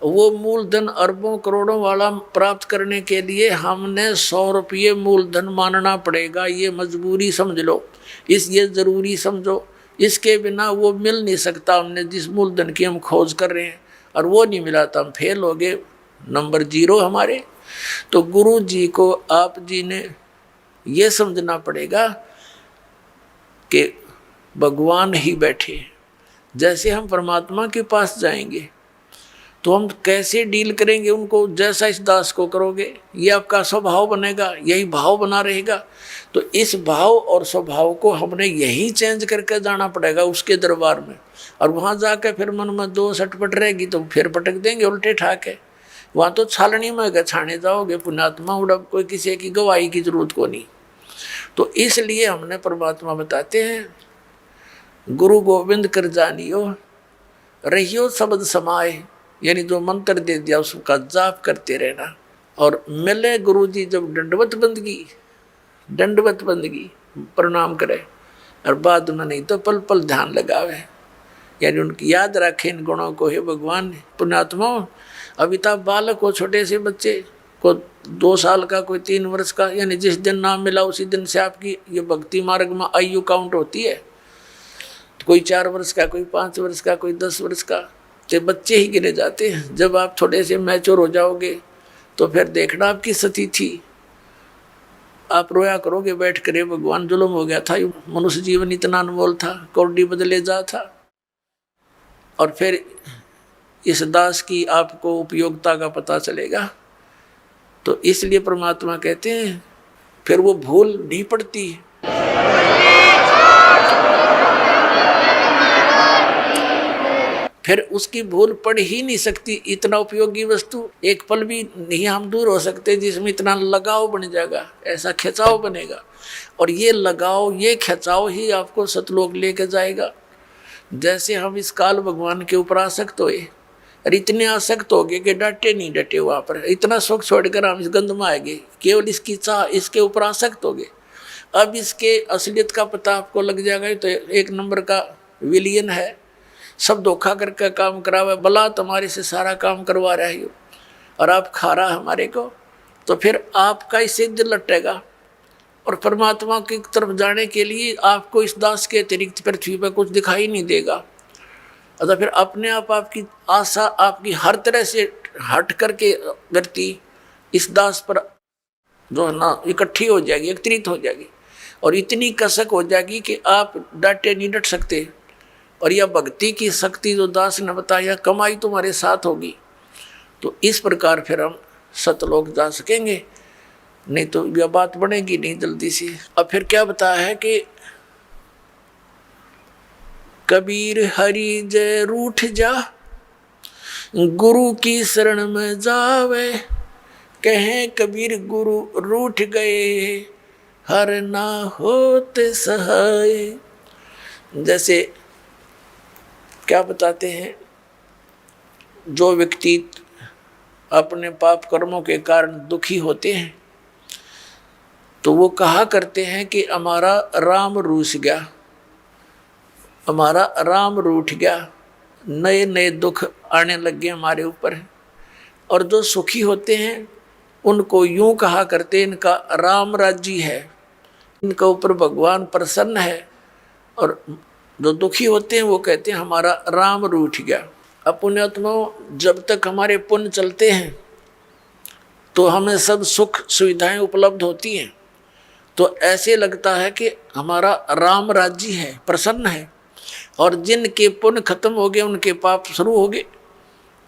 वो मूल धन अरबों करोड़ों वाला प्राप्त करने के लिए हमने 100 रुपये मूल धन मानना पड़ेगा। ये मजबूरी समझ लो, ये ज़रूरी समझो। इसके बिना वो मिल नहीं सकता। हमने जिस मूल धन की हम खोज कर रहे हैं और वो नहीं मिला तो हम फेल हो गए, नंबर 0 हमारे। तो गुरु जी को आप जी ने ये समझना पड़ेगा कि भगवान ही बैठे। जैसे हम परमात्मा के पास जाएंगे तो हम कैसे डील करेंगे उनको, जैसा इस दास को करोगे ये आपका स्वभाव बनेगा, यही भाव बना रहेगा। तो इस भाव और स्वभाव को हमने यही चेंज करके जाना पड़ेगा उसके दरबार में। और वहाँ जाकर फिर मन में 2 सटपट रहेगी तो फिर पटक देंगे उल्टे ठाके। वहाँ तो छालनी में गछाने जाओगे पुण्यात्मा, उड़ब कोई किसी की गवाही की जरूरत को नहीं। तो इसलिए हमने परमात्मा बताते हैं, गुरु गोविंद कर जानियो रहियो शब्द समाए, यानी जो मंत्र दे दिया उसका जाप करते रहना। और मिले गुरु जी जब दंडवत बंदगी प्रणाम करे, और बाद में नहीं तो पल पल ध्यान लगावे, यानी उनकी याद रखें इन गुणों को। हे भगवान पुण्यात्मा, अमिताभ बालक को, छोटे से बच्चे को 2 साल का, कोई 3 वर्ष का, यानी जिस दिन नाम मिला उसी दिन से आपकी ये भक्ति मार्ग में आयु काउंट होती है। कोई 4 वर्ष का, कोई 5 वर्ष का, कोई 10 वर्ष का, तो बच्चे ही गिने जाते हैं। जब आप थोड़े से मैच्योर हो जाओगे तो फिर देखना आपकी सती थी, आप रोया करोगे बैठ कर, भगवान जुल्म हो गया था, मनुष्य जीवन इतना अनमोल था, कौड़ी बदले जा था। और फिर इस दास की आपको उपयोगिता का पता चलेगा। तो इसलिए परमात्मा कहते हैं फिर वो भूल नहीं पड़ती। फिर उसकी भूल पड़ ही नहीं सकती। इतना उपयोगी वस्तु एक पल भी नहीं हम दूर हो सकते जिसमें इतना लगाव बन जाएगा, ऐसा खिंचाव बनेगा। और ये लगाव, ये खिंचाव ही आपको सतलोक लेके जाएगा। जैसे हम इस काल भगवान के ऊपर आसक्त हुए और इतने आसक्त हो गए कि डटे नहीं डटे, वहाँ पर इतना सुख छोड़कर हम इस गंध में आएंगे, केवल इसकी चाह, इसके ऊपर आसक्त हो गए। अब इसके असलियत का पता आपको लग जाएगा। तो 1 नंबर का विलियन है, सब धोखा करके काम करावे, भला तुम्हारे से सारा काम करवा रहा है और आप खा रहा हमारे को। तो फिर आपका इससे दिल लटेगा और परमात्मा की तरफ जाने के लिए आपको इस दास के अतिरिक्त पृथ्वी पर कुछ दिखाई नहीं देगा। अतः फिर अपने आप आपकी आशा आपकी हर तरह से हट करके व्यक्ति इस दास पर जो है ना इकट्ठी हो जाएगी, एकत्रित हो जाएगी, और इतनी कसक हो जाएगी कि आप डांटे नहीं डट सकते। और यह भक्ति की शक्ति जो दास ने बताया, कमाई तुम्हारे साथ होगी। तो इस प्रकार फिर हम सतलोक जा सकेंगे। नहीं तो यह बात बनेगी नहीं जल्दी से। अब फिर क्या बताया है कि कबीर हरि जय रूठ जा, गुरु की शरण में जावे, कहें कबीर गुरु रूठ गए, हर ना होते सहाय। जैसे क्या बताते हैं, जो व्यक्ति अपने पाप कर्मों के कारण दुखी होते हैं तो वो कहा करते हैं कि हमारा राम रूठ गया, हमारा राम रूठ गया, नए नए दुख आने लग गए हमारे ऊपर। और जो सुखी होते हैं उनको यूं कहा करते, इनका राम राज्य है, इनके ऊपर भगवान प्रसन्न है। और जो दुखी होते हैं वो कहते हैं हमारा राम रूठ गया। अब पुण्यात्माओं, जब तक हमारे पुण्य चलते हैं तो हमें सब सुख सुविधाएं उपलब्ध होती हैं, तो ऐसे लगता है कि हमारा राम राज्य है, प्रसन्न है। और जिनके पुण्य खत्म हो गए, उनके पाप शुरू हो गए,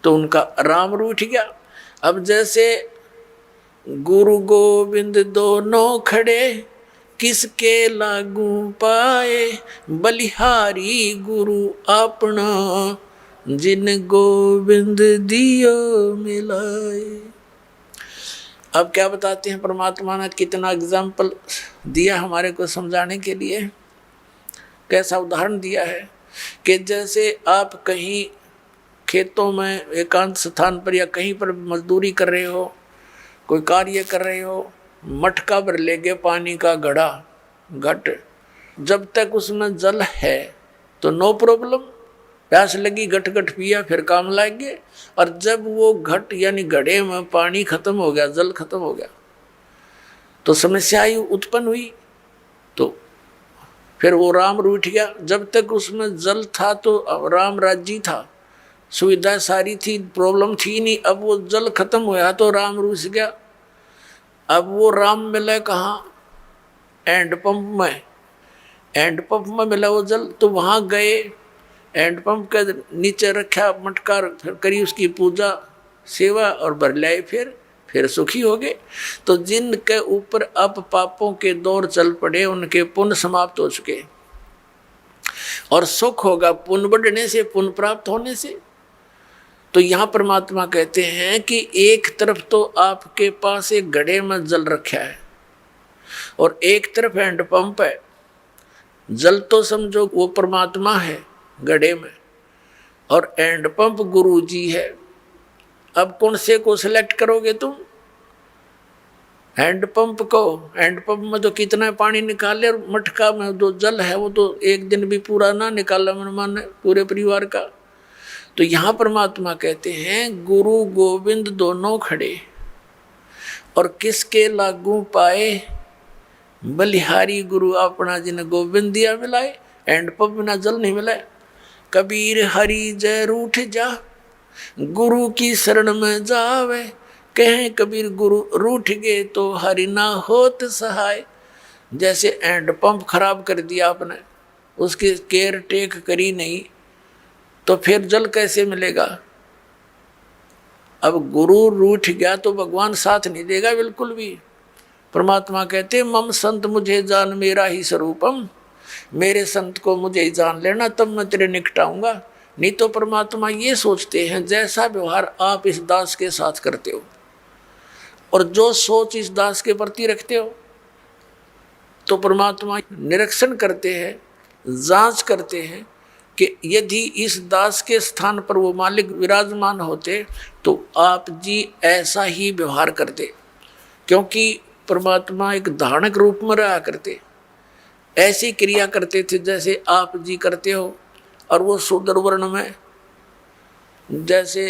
तो उनका राम रूठ गया। अब जैसे गुरु गोविंद दोनों खड़े, किसके लागू पाए, बलिहारी गुरु अपना, जिन गोविंद दियो मिलाए। अब क्या बताते हैं, परमात्मा ने कितना एग्जाम्पल दिया हमारे को समझाने के लिए। कैसा उदाहरण दिया है कि जैसे आप कहीं खेतों में एकांत स्थान पर या कहीं पर मजदूरी कर रहे हो, कोई कार्य कर रहे हो, मटका भर ले गए पानी का घड़ा घट, जब तक उसमें जल है तो नो प्रॉब्लम, प्यास लगी घट घट पिया फिर काम लाएंगे। और जब वो घट यानी घड़े में पानी खत्म हो गया, जल खत्म हो गया, तो समस्या उत्पन्न हुई, तो फिर वो राम रूठ गया। जब तक उसमें जल था तो राम राज्य था, सुविधा सारी थी, प्रॉब्लम थी नहीं। अब वो जल खत्म हुआ तो राम रूठ गया। अब वो राम मिला कहाँ, एंड पंप में, एंड पंप में मिला वो जल, तो वहाँ गए, एंड पंप के नीचे रखा मटका, फिर करी उसकी पूजा सेवा और भर लाए, फिर सुखी हो गए। तो जिनके ऊपर अब पापों के दौर चल पड़े, उनके पुण्य समाप्त हो चुके, और सुख होगा पुण्य बढ़ने से, पुण्य प्राप्त होने से। तो यहाँ परमात्मा कहते हैं कि एक तरफ तो आपके पास एक घड़े में जल रखा है और एक तरफ हैंडपंप है। जल तो समझो वो परमात्मा है घड़े में, और हैंडपंप गुरु जी है। अब कौन से को सिलेक्ट करोगे तुम? हैंडपंप को। हैंडपंप में तो कितना पानी निकाले, और मटका में जो जल है वो तो एक दिन भी पूरा ना निकाला मन पूरे परिवार का। तो यहाँ परमात्मा कहते हैं गुरु गोविंद दोनों खड़े, और किसके लागू पाए, बलिहारी गुरु अपना, जिन गोविंद दिया मिलाए। हैंडपंप बिना जल नहीं मिला। कबीर हरि जय रूठ जा, गुरु की शरण में जावे, कहें कबीर गुरु रूठ गए तो हरि ना होत सहाय। जैसे हैंडपंप खराब कर दिया आपने, उसकी केयर टेक करी नहीं, तो फिर जल कैसे मिलेगा? अब गुरु रूठ गया तो भगवान साथ नहीं देगा बिल्कुल भी। परमात्मा कहते मम संत मुझे जान मेरा ही स्वरूपम, मेरे संत को मुझे ही जान लेना तब मैं तेरे निकट आऊंगा। नहीं तो परमात्मा ये सोचते हैं जैसा व्यवहार आप इस दास के साथ करते हो और जो सोच इस दास के प्रति रखते हो, तो परमात्मा निरीक्षण करते हैं, जांच करते हैं कि यदि इस दास के स्थान पर वो मालिक विराजमान होते तो आप जी ऐसा ही व्यवहार करते, क्योंकि परमात्मा एक धारणक रूप में रहा करते, ऐसी क्रिया करते थे जैसे आप जी करते हो। और वो शूद्र वर्ण में जैसे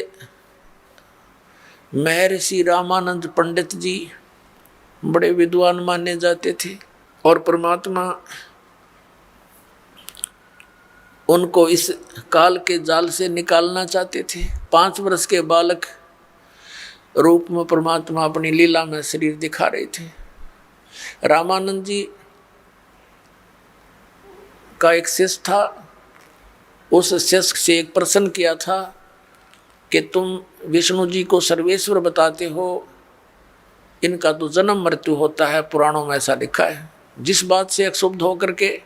महर्षि रामानंद पंडित जी बड़े विद्वान माने जाते थे, और परमात्मा उनको इस काल के जाल से निकालना चाहते थे। 5 वर्ष के बालक रूप में परमात्मा अपनी लीला में शरीर दिखा रहे थे। रामानंद जी का एक शिष्य था, उस शिष्य से एक प्रश्न किया था कि तुम विष्णु जी को सर्वेश्वर बताते हो, इनका तो जन्म मृत्यु होता है, पुराणों में ऐसा लिखा है। जिस बात से क्षुब्ध होकर के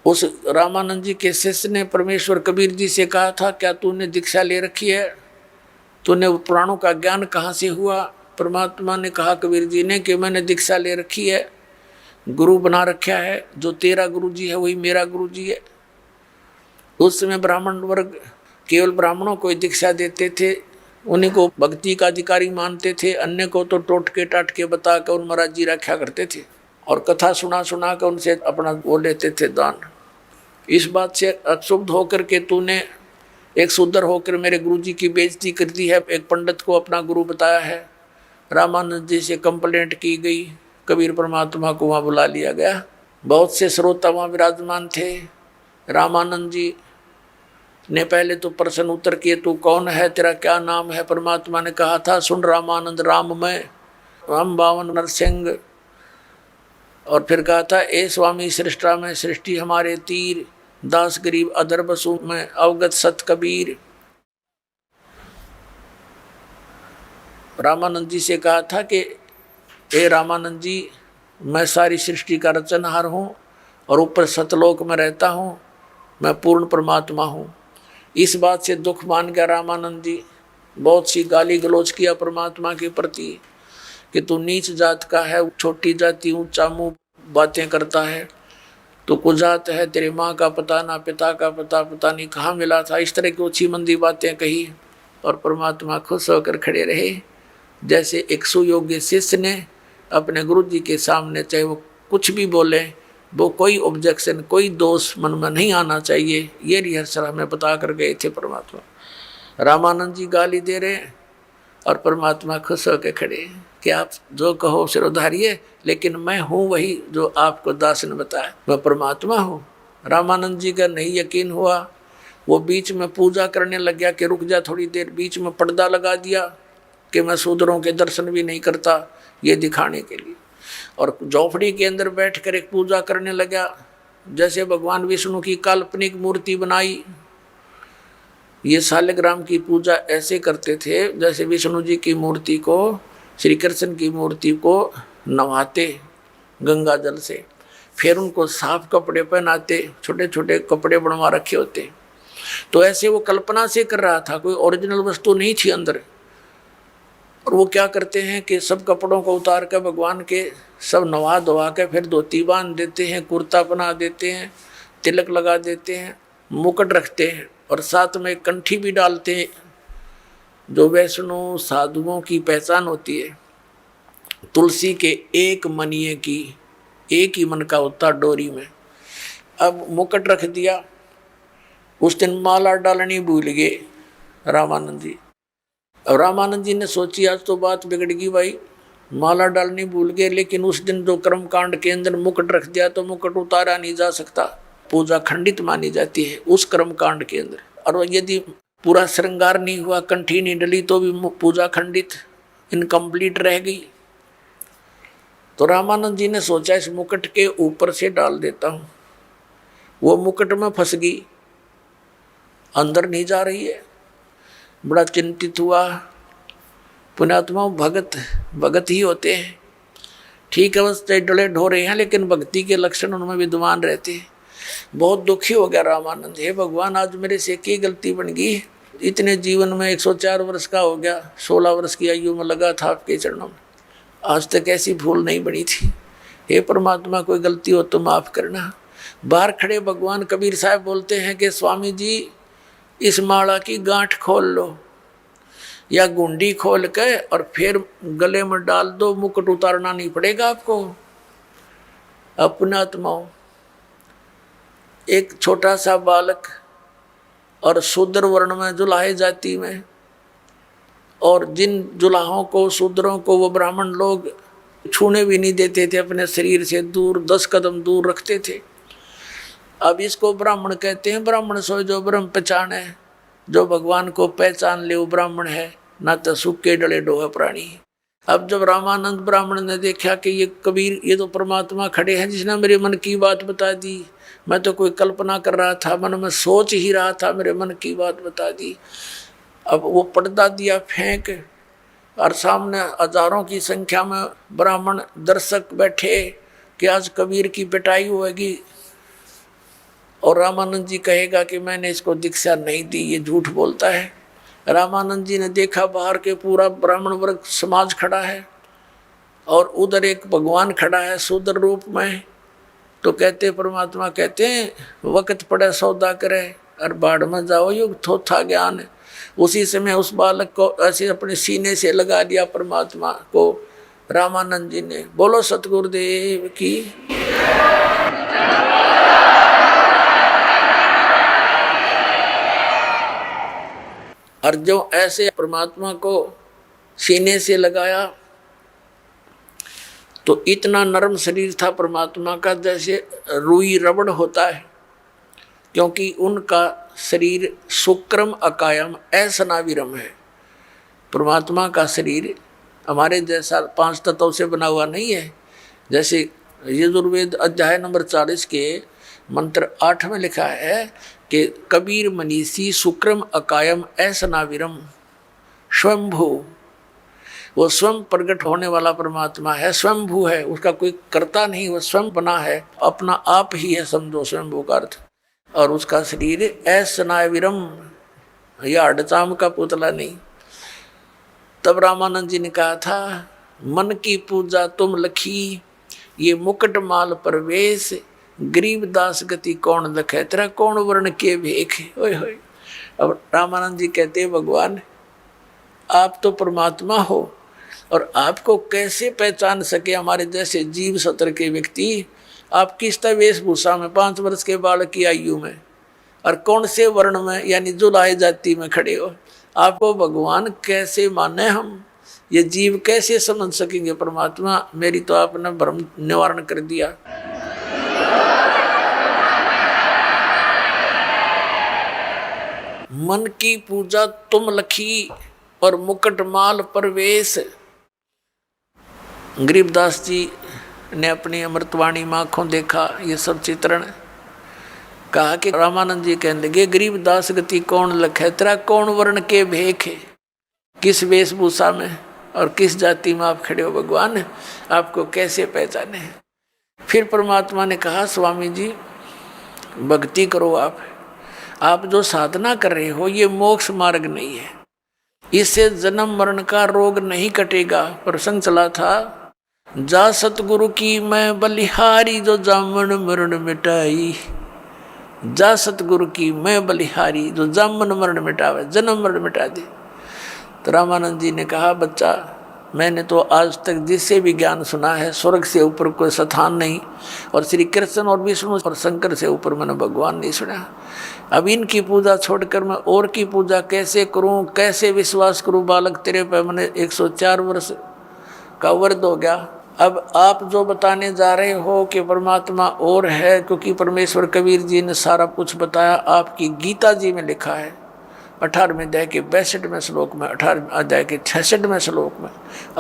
उस रामानंद जी के शिष्य ने परमेश्वर कबीर जी से कहा था, क्या तूने दीक्षा ले रखी है, तूने पुराणों का ज्ञान कहाँ से हुआ? परमात्मा ने कहा कबीर जी ने कि मैंने दीक्षा ले रखी है, गुरु बना रखा है, जो तेरा गुरु जी है वही मेरा गुरु जी है। उस समय ब्राह्मण वर्ग केवल ब्राह्मणों को दीक्षा देते थे, उन्हीं को भक्ति का अधिकारी मानते थे, अन्य को तो टोटके टाटके बता कर उन महाराज जी रखा करते थे और कथा सुना सुना कर उनसे अपना वो लेते थे दान। इस बात से अक्षुब्ध होकर के तूने एक शूद्र होकर मेरे गुरु जी की बेइज्जती कर दी है, एक पंडित को अपना गुरु बताया है। रामानंद जी से कंप्लेंट की गई, कबीर परमात्मा को वहाँ बुला लिया गया। बहुत से श्रोता वहाँ विराजमान थे। रामानंद जी ने पहले तो प्रश्न उत्तर किए, तू कौन है, तेरा क्या नाम है? परमात्मा ने कहा था, सुन रामानंद, राममय राम बावन नरसिंह। और फिर कहा था, ए स्वामी सृष्टा में सृष्टि हमारे तीर, दास गरीब अदर बसु में अवगत सत कबीर। रामानंद जी से कहा था कि ए रामानंद जी, मैं सारी सृष्टि का रचनहार हूँ और ऊपर सतलोक में रहता हूँ, मैं पूर्ण परमात्मा हूँ। इस बात से दुख मान गया रामानंद जी, बहुत सी गाली गलौज किया परमात्मा के प्रति कि तू नीच जात का है, छोटी जाति, ऊंचा मुंह बातें करता है, तो कुजात है, तेरे माँ का पता ना पिता का पता नहीं कहाँ मिला था। इस तरह की ऊँची मंदी बातें कही और परमात्मा खुश होकर खड़े रहे, जैसे एक सुयोग्य शिष्य ने अपने गुरु जी के सामने चाहे वो कुछ भी बोले, वो कोई ऑब्जेक्शन, कोई दोष मन में नहीं आना चाहिए। ये रिहर्सल हमें बता कर गए थे परमात्मा। रामानंद जी गाली दे रहे और परमात्मा खुश होकर खड़े कि आप जो कहो सिर उधारिए, लेकिन मैं हूँ वही जो आपको दास ने बताया, मैं परमात्मा हूँ। रामानंद जी का नहीं यकीन हुआ, वो बीच में पूजा करने लग गया कि रुक जा थोड़ी देर। बीच में पर्दा लगा दिया कि मैं शूद्रों के दर्शन भी नहीं करता, ये दिखाने के लिए। और झोपड़ी के अंदर बैठकर एक पूजा करने लगा, जैसे भगवान विष्णु की काल्पनिक मूर्ति बनाई। ये शालिग्राम की पूजा ऐसे करते थे जैसे विष्णु जी की मूर्ति को, श्री कृष्ण की मूर्ति को नवाते गंगा जल से, फिर उनको साफ कपड़े पहनाते, छोटे छोटे कपड़े बनवा रखे होते। तो ऐसे वो कल्पना से कर रहा था, कोई ओरिजिनल वस्तु नहीं थी अंदर। और वो क्या करते हैं कि सब कपड़ों को उतार कर भगवान के सब नवा धोवा के फिर धोती बांध देते हैं, कुर्ता बना देते हैं, तिलक लगा देते हैं, मुकुट रखते हैं और साथ में कंठी भी डालते हैं, जो वैष्णो साधुओं की पहचान होती है। तुलसी के एक मनिए की एक ही मन का होता डोरी में। अब मुकुट रख दिया, उस दिन माला डालनी भूल गए रामानंद जी। अब रामानंद जी ने सोची आज तो बात बिगड़ गई भाई, माला डालनी भूल गए, लेकिन उस दिन जो कर्म कांड के अंदर मुकुट रख दिया तो मुकुट उतारा नहीं जा सकता, पूजा खंडित मानी जाती है उस कर्म कांड के अंदर। और यदि पूरा श्रृंगार नहीं हुआ, कंठी नहीं डली, तो भी पूजा खंडित, इनकम्प्लीट रह गई। तो रामानंद जी ने सोचा इस मुकुट के ऊपर से डाल देता हूँ। वो मुकुट में फंस गई, अंदर नहीं जा रही है। बड़ा चिंतित हुआ। पुण्यात्मा भगत ही होते हैं, ठीक है, बस डले ढोरे हैं, लेकिन भक्ति के लक्षण उनमें विद्यमान रहते हैं। बहुत दुखी हो गया रामानंद, हे भगवान आज मेरे से क्या गलती बन गई, इतने जीवन में 104 वर्ष का हो गया, 16 वर्ष की आयु में लगा था आपके चरणों में, आज तक ऐसी भूल नहीं बनी थी। हे परमात्मा कोई गलती हो तो माफ़ करना। बाहर खड़े भगवान कबीर साहब बोलते हैं कि स्वामी जी इस माला की गांठ खोल लो या गुंडी खोल के और फिर गले में डाल दो, मुकुट उतारना नहीं पड़ेगा आपको। अपना आत्माओं, एक छोटा सा बालक और शूद्र वर्ण में जुलाहे जाति में, और जिन जुलाहों को शूद्रों को वो ब्राह्मण लोग छूने भी नहीं देते थे, अपने शरीर से दूर 10 कदम दूर रखते थे। अब इसको ब्राह्मण कहते हैं। ब्राह्मण सो जो ब्रह्म पहचान है, जो भगवान को पहचान ले वो ब्राह्मण है, ना तो सूखे डले डोहे प्राणी। अब जब रामानंद ब्राह्मण ने देखा कि ये कबीर, ये तो परमात्मा खड़े हैं जिसने मेरे मन की बात बता दी, मैं तो कोई कल्पना कर रहा था, मन में सोच ही रहा था, मेरे मन की बात बता दी। अब वो पर्दा दिया फेंक, और सामने हजारों की संख्या में ब्राह्मण दर्शक बैठे कि आज कबीर की पिटाई होगी और रामानंद जी कहेगा कि मैंने इसको दीक्षा नहीं दी, ये झूठ बोलता है। रामानंद जी ने देखा बाहर के पूरा ब्राह्मण वर्ग समाज खड़ा है और उधर एक भगवान खड़ा है सुंदर रूप में, तो कहते परमात्मा कहते हैं वक्त पड़े सौदा करे और बाढ़ में जाओ युग थोथा ज्ञान। उसी समय उस बालक को ऐसे अपने सीने से लगा लिया परमात्मा को रामानंद जी ने। बोलो सतगुरुदेव की। और जो ऐसे परमात्मा को सीने से लगाया तो इतना नरम शरीर था परमात्मा का जैसे रुई रबड़ होता है, क्योंकि उनका शरीर शुक्रम अकायम असनाविरम है। परमात्मा का शरीर हमारे जैसा 5 तत्वों से बना हुआ नहीं है। जैसे यजुर्वेद अध्याय नंबर 40 के मंत्र 8 में लिखा है कि कबीर मनीषी शुक्रम अकायम असनाविरम स्वयंभू। वो स्वयं प्रकट होने वाला परमात्मा है, स्वयंभू है, उसका कोई कर्ता नहीं, वो स्वयं बना है, अपना आप ही है, समझो स्वयंभू का अर्थ। और उसका शरीर असनाविरम, यह अडचाम का पुतला नहीं। तब रामानंद जी ने कहा था मन की पूजा तुम लखी, ये मुकुट माल परवेश, गरीब दास गति कौन लखे, तेरा कौन वर्ण के भेख। ओए होए। अब रामानंद जी कहते हैं भगवान आप तो परमात्मा हो और आपको कैसे पहचान सके हमारे जैसे जीव सत्र के व्यक्ति। आप किस तरह वेशभूषा में 5 वर्ष के बालक की आयु में और कौन से वर्ण में यानी जुलाए जाति में खड़े हो, आपको भगवान कैसे माने हम, ये जीव कैसे समझ सकेंगे परमात्मा। मेरी तो आपने भ्रम निवारण कर दिया। मन की पूजा तुम लखी और मुकुट माल परवेश। गरीबदास जी ने अपनी अमृतवाणी में आंखों देखा ये सब चित्रण, कहा कि रामानंद जी कहने लगे गरीबदास गति कौन लखे, तेरा कौन वर्ण के भेख है, किस वेशभूषा में और किस जाति में आप खड़े हो भगवान, आपको कैसे पहचाने। फिर परमात्मा ने कहा स्वामी जी भक्ति करो, आप जो साधना कर रहे हो ये मोक्ष मार्ग नहीं है, इससे जन्म मरण का रोग नहीं कटेगा। प्रसंग चला था जा सतगुरु की मैं बलिहारी, जो जामन मरण मिटाई। जा सतगुरु की मैं बलिहारी, जो जामन मरण मिटावे, जन्म मरण मिटा दे। तो रामानंद जी ने कहा बच्चा मैंने तो आज तक जिससे भी ज्ञान सुना है स्वर्ग से ऊपर कोई स्थान नहीं, और श्री कृष्ण और विष्णु और शंकर से ऊपर मैंने भगवान नहीं सुना। अब इनकी पूजा छोड़कर मैं और की पूजा कैसे करूं, कैसे विश्वास करूं। बालक तेरे पे मैंने 104 वर्ष का वर्द हो गया। अब आप जो बताने जा रहे हो कि परमात्मा और है, क्योंकि परमेश्वर कबीर जी ने सारा कुछ बताया, आपकी गीता जी में लिखा है 18वें अध्याय के 62वें श्लोक में, 18वें अध्याय के 66वें श्लोक में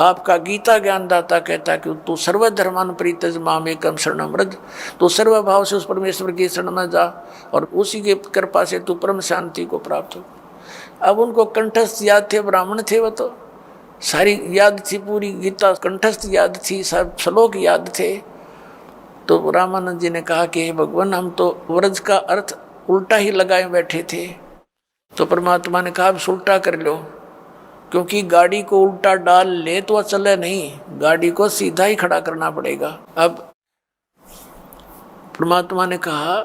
आपका गीता ज्ञानदाता कहता है कि तू सर्वधर्मान परित्यज मामेकम शरणम व्रज, तो सर्वभाव से उस परमेश्वर की शरण में जा और उसी के कृपा से तू परम शांति को प्राप्त हो। अब उनको कंठस्थ याद थे, ब्राह्मण थे, वो तो सारी याद थी, पूरी गीता कंठस्थ याद थी, सब श्लोक याद थे। तो रामानंद जी ने कहा कि भगवान हम तो व्रज का अर्थ उल्टा ही लगाए बैठे थे। तो परमात्मा ने कहा अब उल्टा कर लो, क्योंकि गाड़ी को उल्टा डाल ले तो वह चले नहीं, गाड़ी को सीधा ही खड़ा करना पड़ेगा। अब परमात्मा ने कहा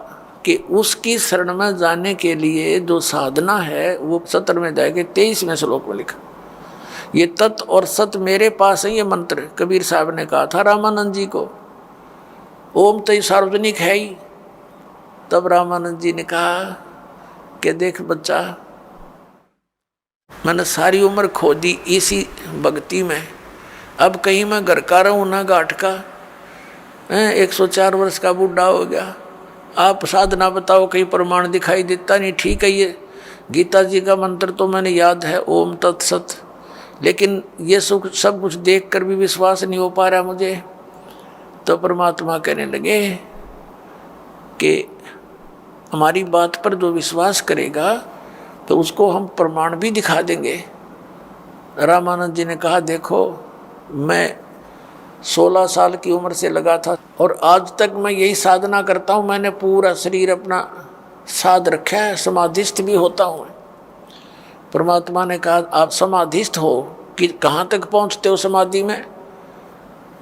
कि उसकी शरण में जाने के लिए जो साधना है वो 17वें अध्याय के 23वें श्लोक में लिखा। ये तत् और सत मेरे पास है, ये मंत्र कबीर साहब ने कहा था रामानंद जी को। ओम तो सार्वजनिक है ही। तब रामानंद जी ने कहा कि देख बच्चा मैंने सारी उम्र खो दी इसी भक्ति में, अब कहीं मैं घर का रहूँ ना घाट का, 104 वर्ष का बूढ़ा हो गया। आप साधना बताओ, कहीं प्रमाण दिखाई देता नहीं। ठीक है ये गीता जी का मंत्र तो मैंने याद है ओम तत्सत, लेकिन ये सब कुछ देख कर भी विश्वास नहीं हो पा रहा मुझे। तो परमात्मा कहने लगे कि हमारी बात पर जो विश्वास करेगा तो उसको हम प्रमाण भी दिखा देंगे। रामानंद जी ने कहा, देखो मैं 16 साल की उम्र से लगा था और आज तक मैं यही साधना करता हूँ। मैंने पूरा शरीर अपना साध रखा है, समाधिस्थ भी होता हूँ। परमात्मा ने कहा, आप समाधिस्थ हो कि कहाँ तक पहुँचते हो समाधि में?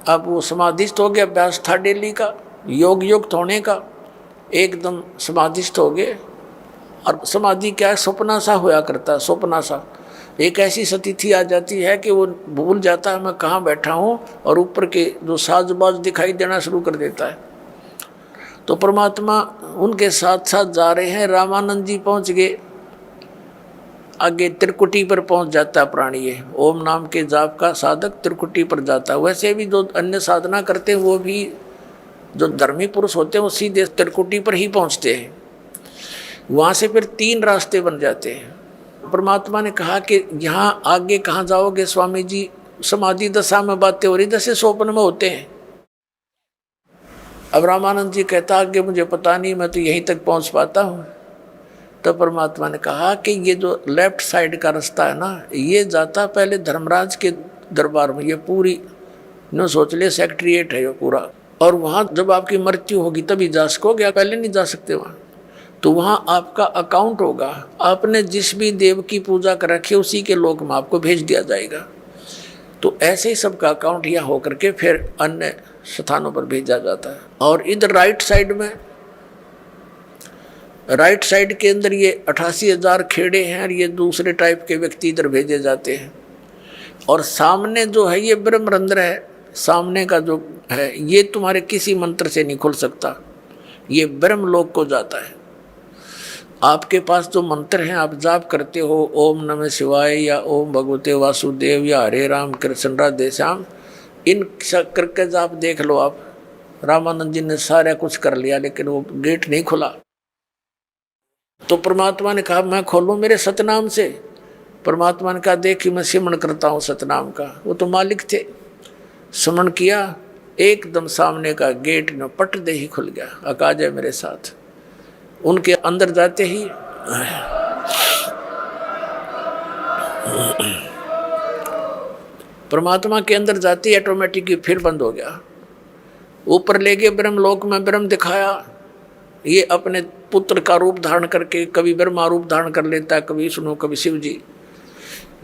अब वो समाधिस्थ हो गया, अभ्यास था डेली का, योग युक्त होने का, एकदम समाधिस्थ हो गए। और समाधि क्या है? सपना सा होया करता है, सपना सा। एक ऐसी स्थिति आ जाती है कि वो भूल जाता है मैं कहाँ बैठा हूँ और ऊपर के जो साजबाज दिखाई देना शुरू कर देता है। तो परमात्मा उनके साथ साथ जा रहे हैं। रामानंद जी पहुँच गए, आगे त्रिकुटी पर पहुँच जाता है प्राणी। ये ओम नाम के जाप का साधक त्रिकुटी पर जाता है। वैसे भी जो अन्य साधना करते हैं वो भी जो धर्मी पुरुष होते हैं वो सीधे त्रिकुटी पर ही पहुँचते हैं। वहाँ से फिर 3 रास्ते बन जाते हैं। परमात्मा ने कहा कि यहाँ आगे कहाँ जाओगे स्वामी जी? समाधि दशा में बातें हो रही, जैसे स्वप्न में होते हैं। अब रामानंद जी कहता आगे मुझे पता नहीं, मैं तो यहीं तक पहुँच पाता हूँ। तो परमात्मा ने कहा कि ये जो लेफ्ट साइड का रास्ता है ना, ये जाता पहले धर्मराज के दरबार में। ये पूरी न सोच ले सेक्रेटरिएट है ये पूरा। और वहाँ जब आपकी मृत्यु होगी तभी जा सकोगे, पहले नहीं जा सकते वहाँ। तो वहाँ आपका अकाउंट होगा, आपने जिस भी देव की पूजा कर रखी है उसी के लोक में आपको भेज दिया जाएगा। तो ऐसे ही सबका अकाउंट यहाँ होकर के फिर अन्य स्थानों पर भेजा जाता है। और इधर राइट साइड के अंदर ये 88,000 खेड़े हैं और ये दूसरे टाइप के व्यक्ति इधर भेजे जाते हैं। और सामने जो है ये ब्रह्मरंध्र है, सामने का जो है ये तुम्हारे किसी मंत्र से नहीं खुल सकता, ये ब्रह्मलोक को जाता है। आपके पास जो मंत्र हैं आप जाप करते हो, ओम नमः शिवाय या ओम भगवते वासुदेव या हरे राम कृष्ण राधे श्याम, इन करके जाप देख लो आप। रामानंद जी ने सारा कुछ कर लिया लेकिन वो गेट नहीं खुला। तो परमात्मा ने कहा मैं खोलूं मेरे सतनाम से? परमात्मा ने कहा देख कि मैं सिमरण करता हूँ सतनाम का। वो तो मालिक थे, सिमरण किया, एकदम सामने का गेट न पट दे ही खुल गया। अका जाए मेरे साथ। उनके अंदर जाते ही परमात्मा के अंदर जाते ही ऑटोमेटिक फिर बंद हो गया। ऊपर ले गए ब्रह्मलोक में, ब्रह्म दिखाया। ये अपने पुत्र का रूप धारण करके कभी ब्रह्मा रूप धारण कर लेता है, कभी विष्णु कभी शिव जी।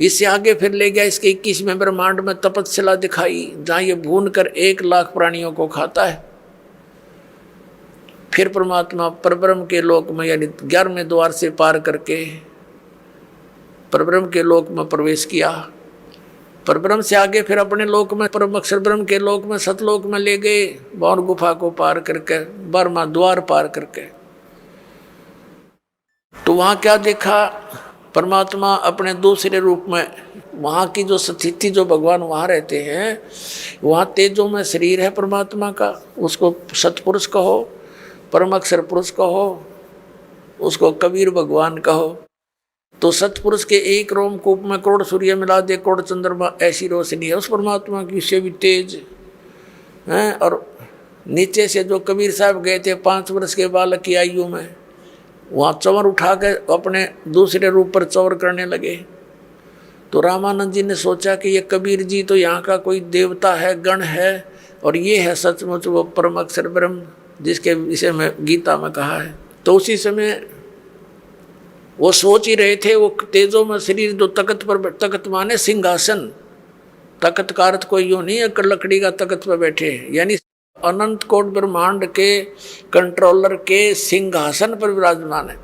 इससे आगे फिर ले गया इसके 21वें ब्रह्मांड में तपस्या दिखाई, जहाँ ये भून कर 1 लाख प्राणियों को खाता है। फिर परमात्मा परब्रह्म के लोक में यानी 11वें द्वार से पार करके परब्रह्म के लोक में प्रवेश किया। परब्रह्म से आगे फिर अपने लोक में परम अक्षर ब्रह्म के लोक में सतलोक में ले गए, बौर गुफा को पार करके 12वां द्वार पार करके। तो वहाँ क्या देखा? परमात्मा अपने दूसरे रूप में, वहाँ की जो स्थिति जो भगवान वहाँ रहते हैं, वहाँ तेजों में शरीर है परमात्मा का, उसको सतपुरुष कहो, परम अक्षर पुरुष कहो, उसको कबीर भगवान कहो। तो सतपुरुष के एक रोमकूप में करोड़ सूर्य मिला दे, करोड़ चंद्रमा ऐसी रोशनी है उस परमात्मा की, उससे भी तेज हैं। और नीचे से जो कबीर साहब गए थे 5 वर्ष के बालक की आयु में, वहाँ चंवर उठा के अपने दूसरे रूप पर चंवर करने लगे। तो रामानंद जी ने सोचा कि ये कबीर जी तो यहाँ का कोई देवता है, गण है, और ये है सचमुच वो परम अक्षर ब्रह्म जिसके विषय में गीता में कहा है। तो उसी समय वो सोच ही रहे थे, वो तेजों में शरीर जो तख्त पर, तख्त माने सिंहासन, तख्त का अर्थ कोई यूँ नहीं है लकड़ी का तख्त पर बैठे, यानी अनंत कोट ब्रह्मांड के कंट्रोलर के सिंहासन पर विराजमान है।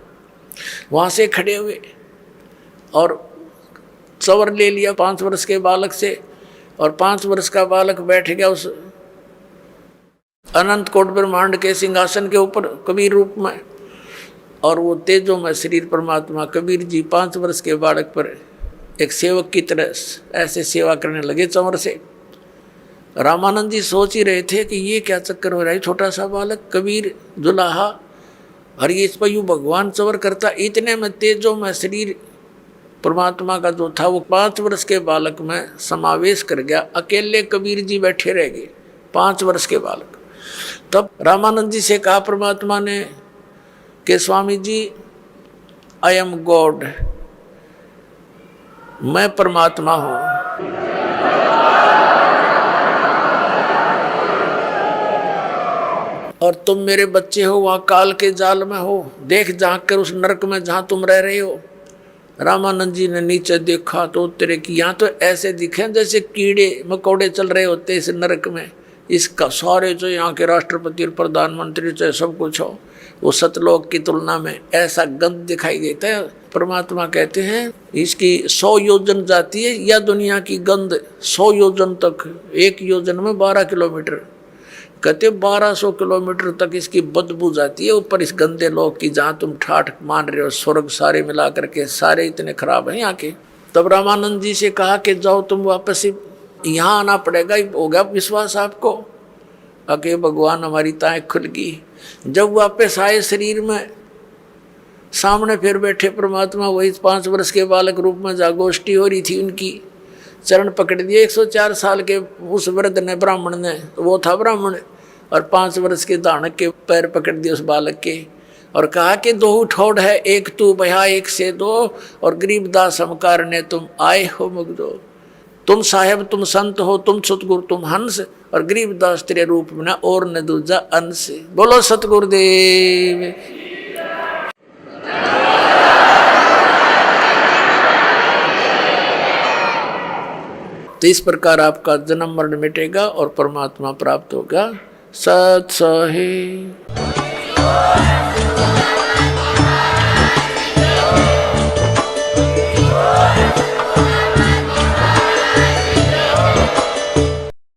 वहाँ से खड़े हुए और चंवर ले लिया 5 वर्ष के बालक से, और 5 वर्ष का बालक बैठ गया उस अनंत कोट ब्रह्मांड के सिंहासन के ऊपर कबीर रूप में। और वो तेजों में शरीर परमात्मा कबीर जी 5 वर्ष के बालक पर एक सेवक की तरह ऐसे सेवा करने लगे चंवर से। रामानंद जी सोच ही रहे थे कि ये क्या चक्कर हो रहा है, छोटा सा बालक कबीर जुलाहा, और ये इस पर यूँ भगवान चंवर करता। इतने में तेजों में शरीर परमात्मा का जो था वो 5 वर्ष के बालक में समावेश कर गया। अकेले कबीर जी बैठे रह गए, 5 वर्ष के बालक। तब रामानंद जी से कहा परमात्मा ने कि Swami ji I am God, मैं परमात्मा हूँ। और तुम मेरे बच्चे हो, वहां काल के जाल में हो, देख झांक कर उस नरक में जहां तुम रह रहे हो। रामानंद जी ने नीचे देखा तो तेरे की यहाँ तो ऐसे दिखे जैसे कीड़े मकोड़े चल रहे होते इस नरक में। इसका सारे जो यहाँ के राष्ट्रपति और प्रधानमंत्री चाहे सब कुछ हो, वो सतलोक की तुलना में ऐसा गंध दिखाई देता है। परमात्मा कहते हैं इसकी 100 योजन जाती है या दुनिया की गंध 100 योजन तक, 1 योजन में 12 किलोमीटर, कहते 1200 किलोमीटर तक इसकी बदबू जाती है ऊपर इस गंदे लोग की, जहाँ तुम ठाठ मान रहे हो स्वर्ग सारे मिला करके सारे इतने खराब हैं यहाँ के। तब रामानंद जी से कहा कि जाओ तुम वापस यहाँ आना पड़ेगा। हो गया विश्वास आपको? अके भगवान हमारी ताएं खुल गई। जब वापस आए शरीर में, सामने फिर बैठे परमात्मा, वही 5 वर्ष के बालक रूप में जागोष्ठी हो रही थी उनकी। चरण पकड़ दिए 104 साल के उस वृद्ध ने, ब्राह्मण ने, वो था ब्राह्मण, और 5 वर्ष के दानक के पैर पकड़ दिए उस बालक के और कहा कि 2 ठोड़ है, एक तू भया एक से 2, और गरीबदास हम कारने तुम आए हो मुग्धो। तुम साहेब तुम संत हो, तुम सतगुरु तुम हंस, और गरीबदास तेरे रूप में और न दूजा अंश। बोलो सतगुरुदेव। तो इस प्रकार आपका जन्म मरण मिटेगा और परमात्मा प्राप्त होगा। सत सहे।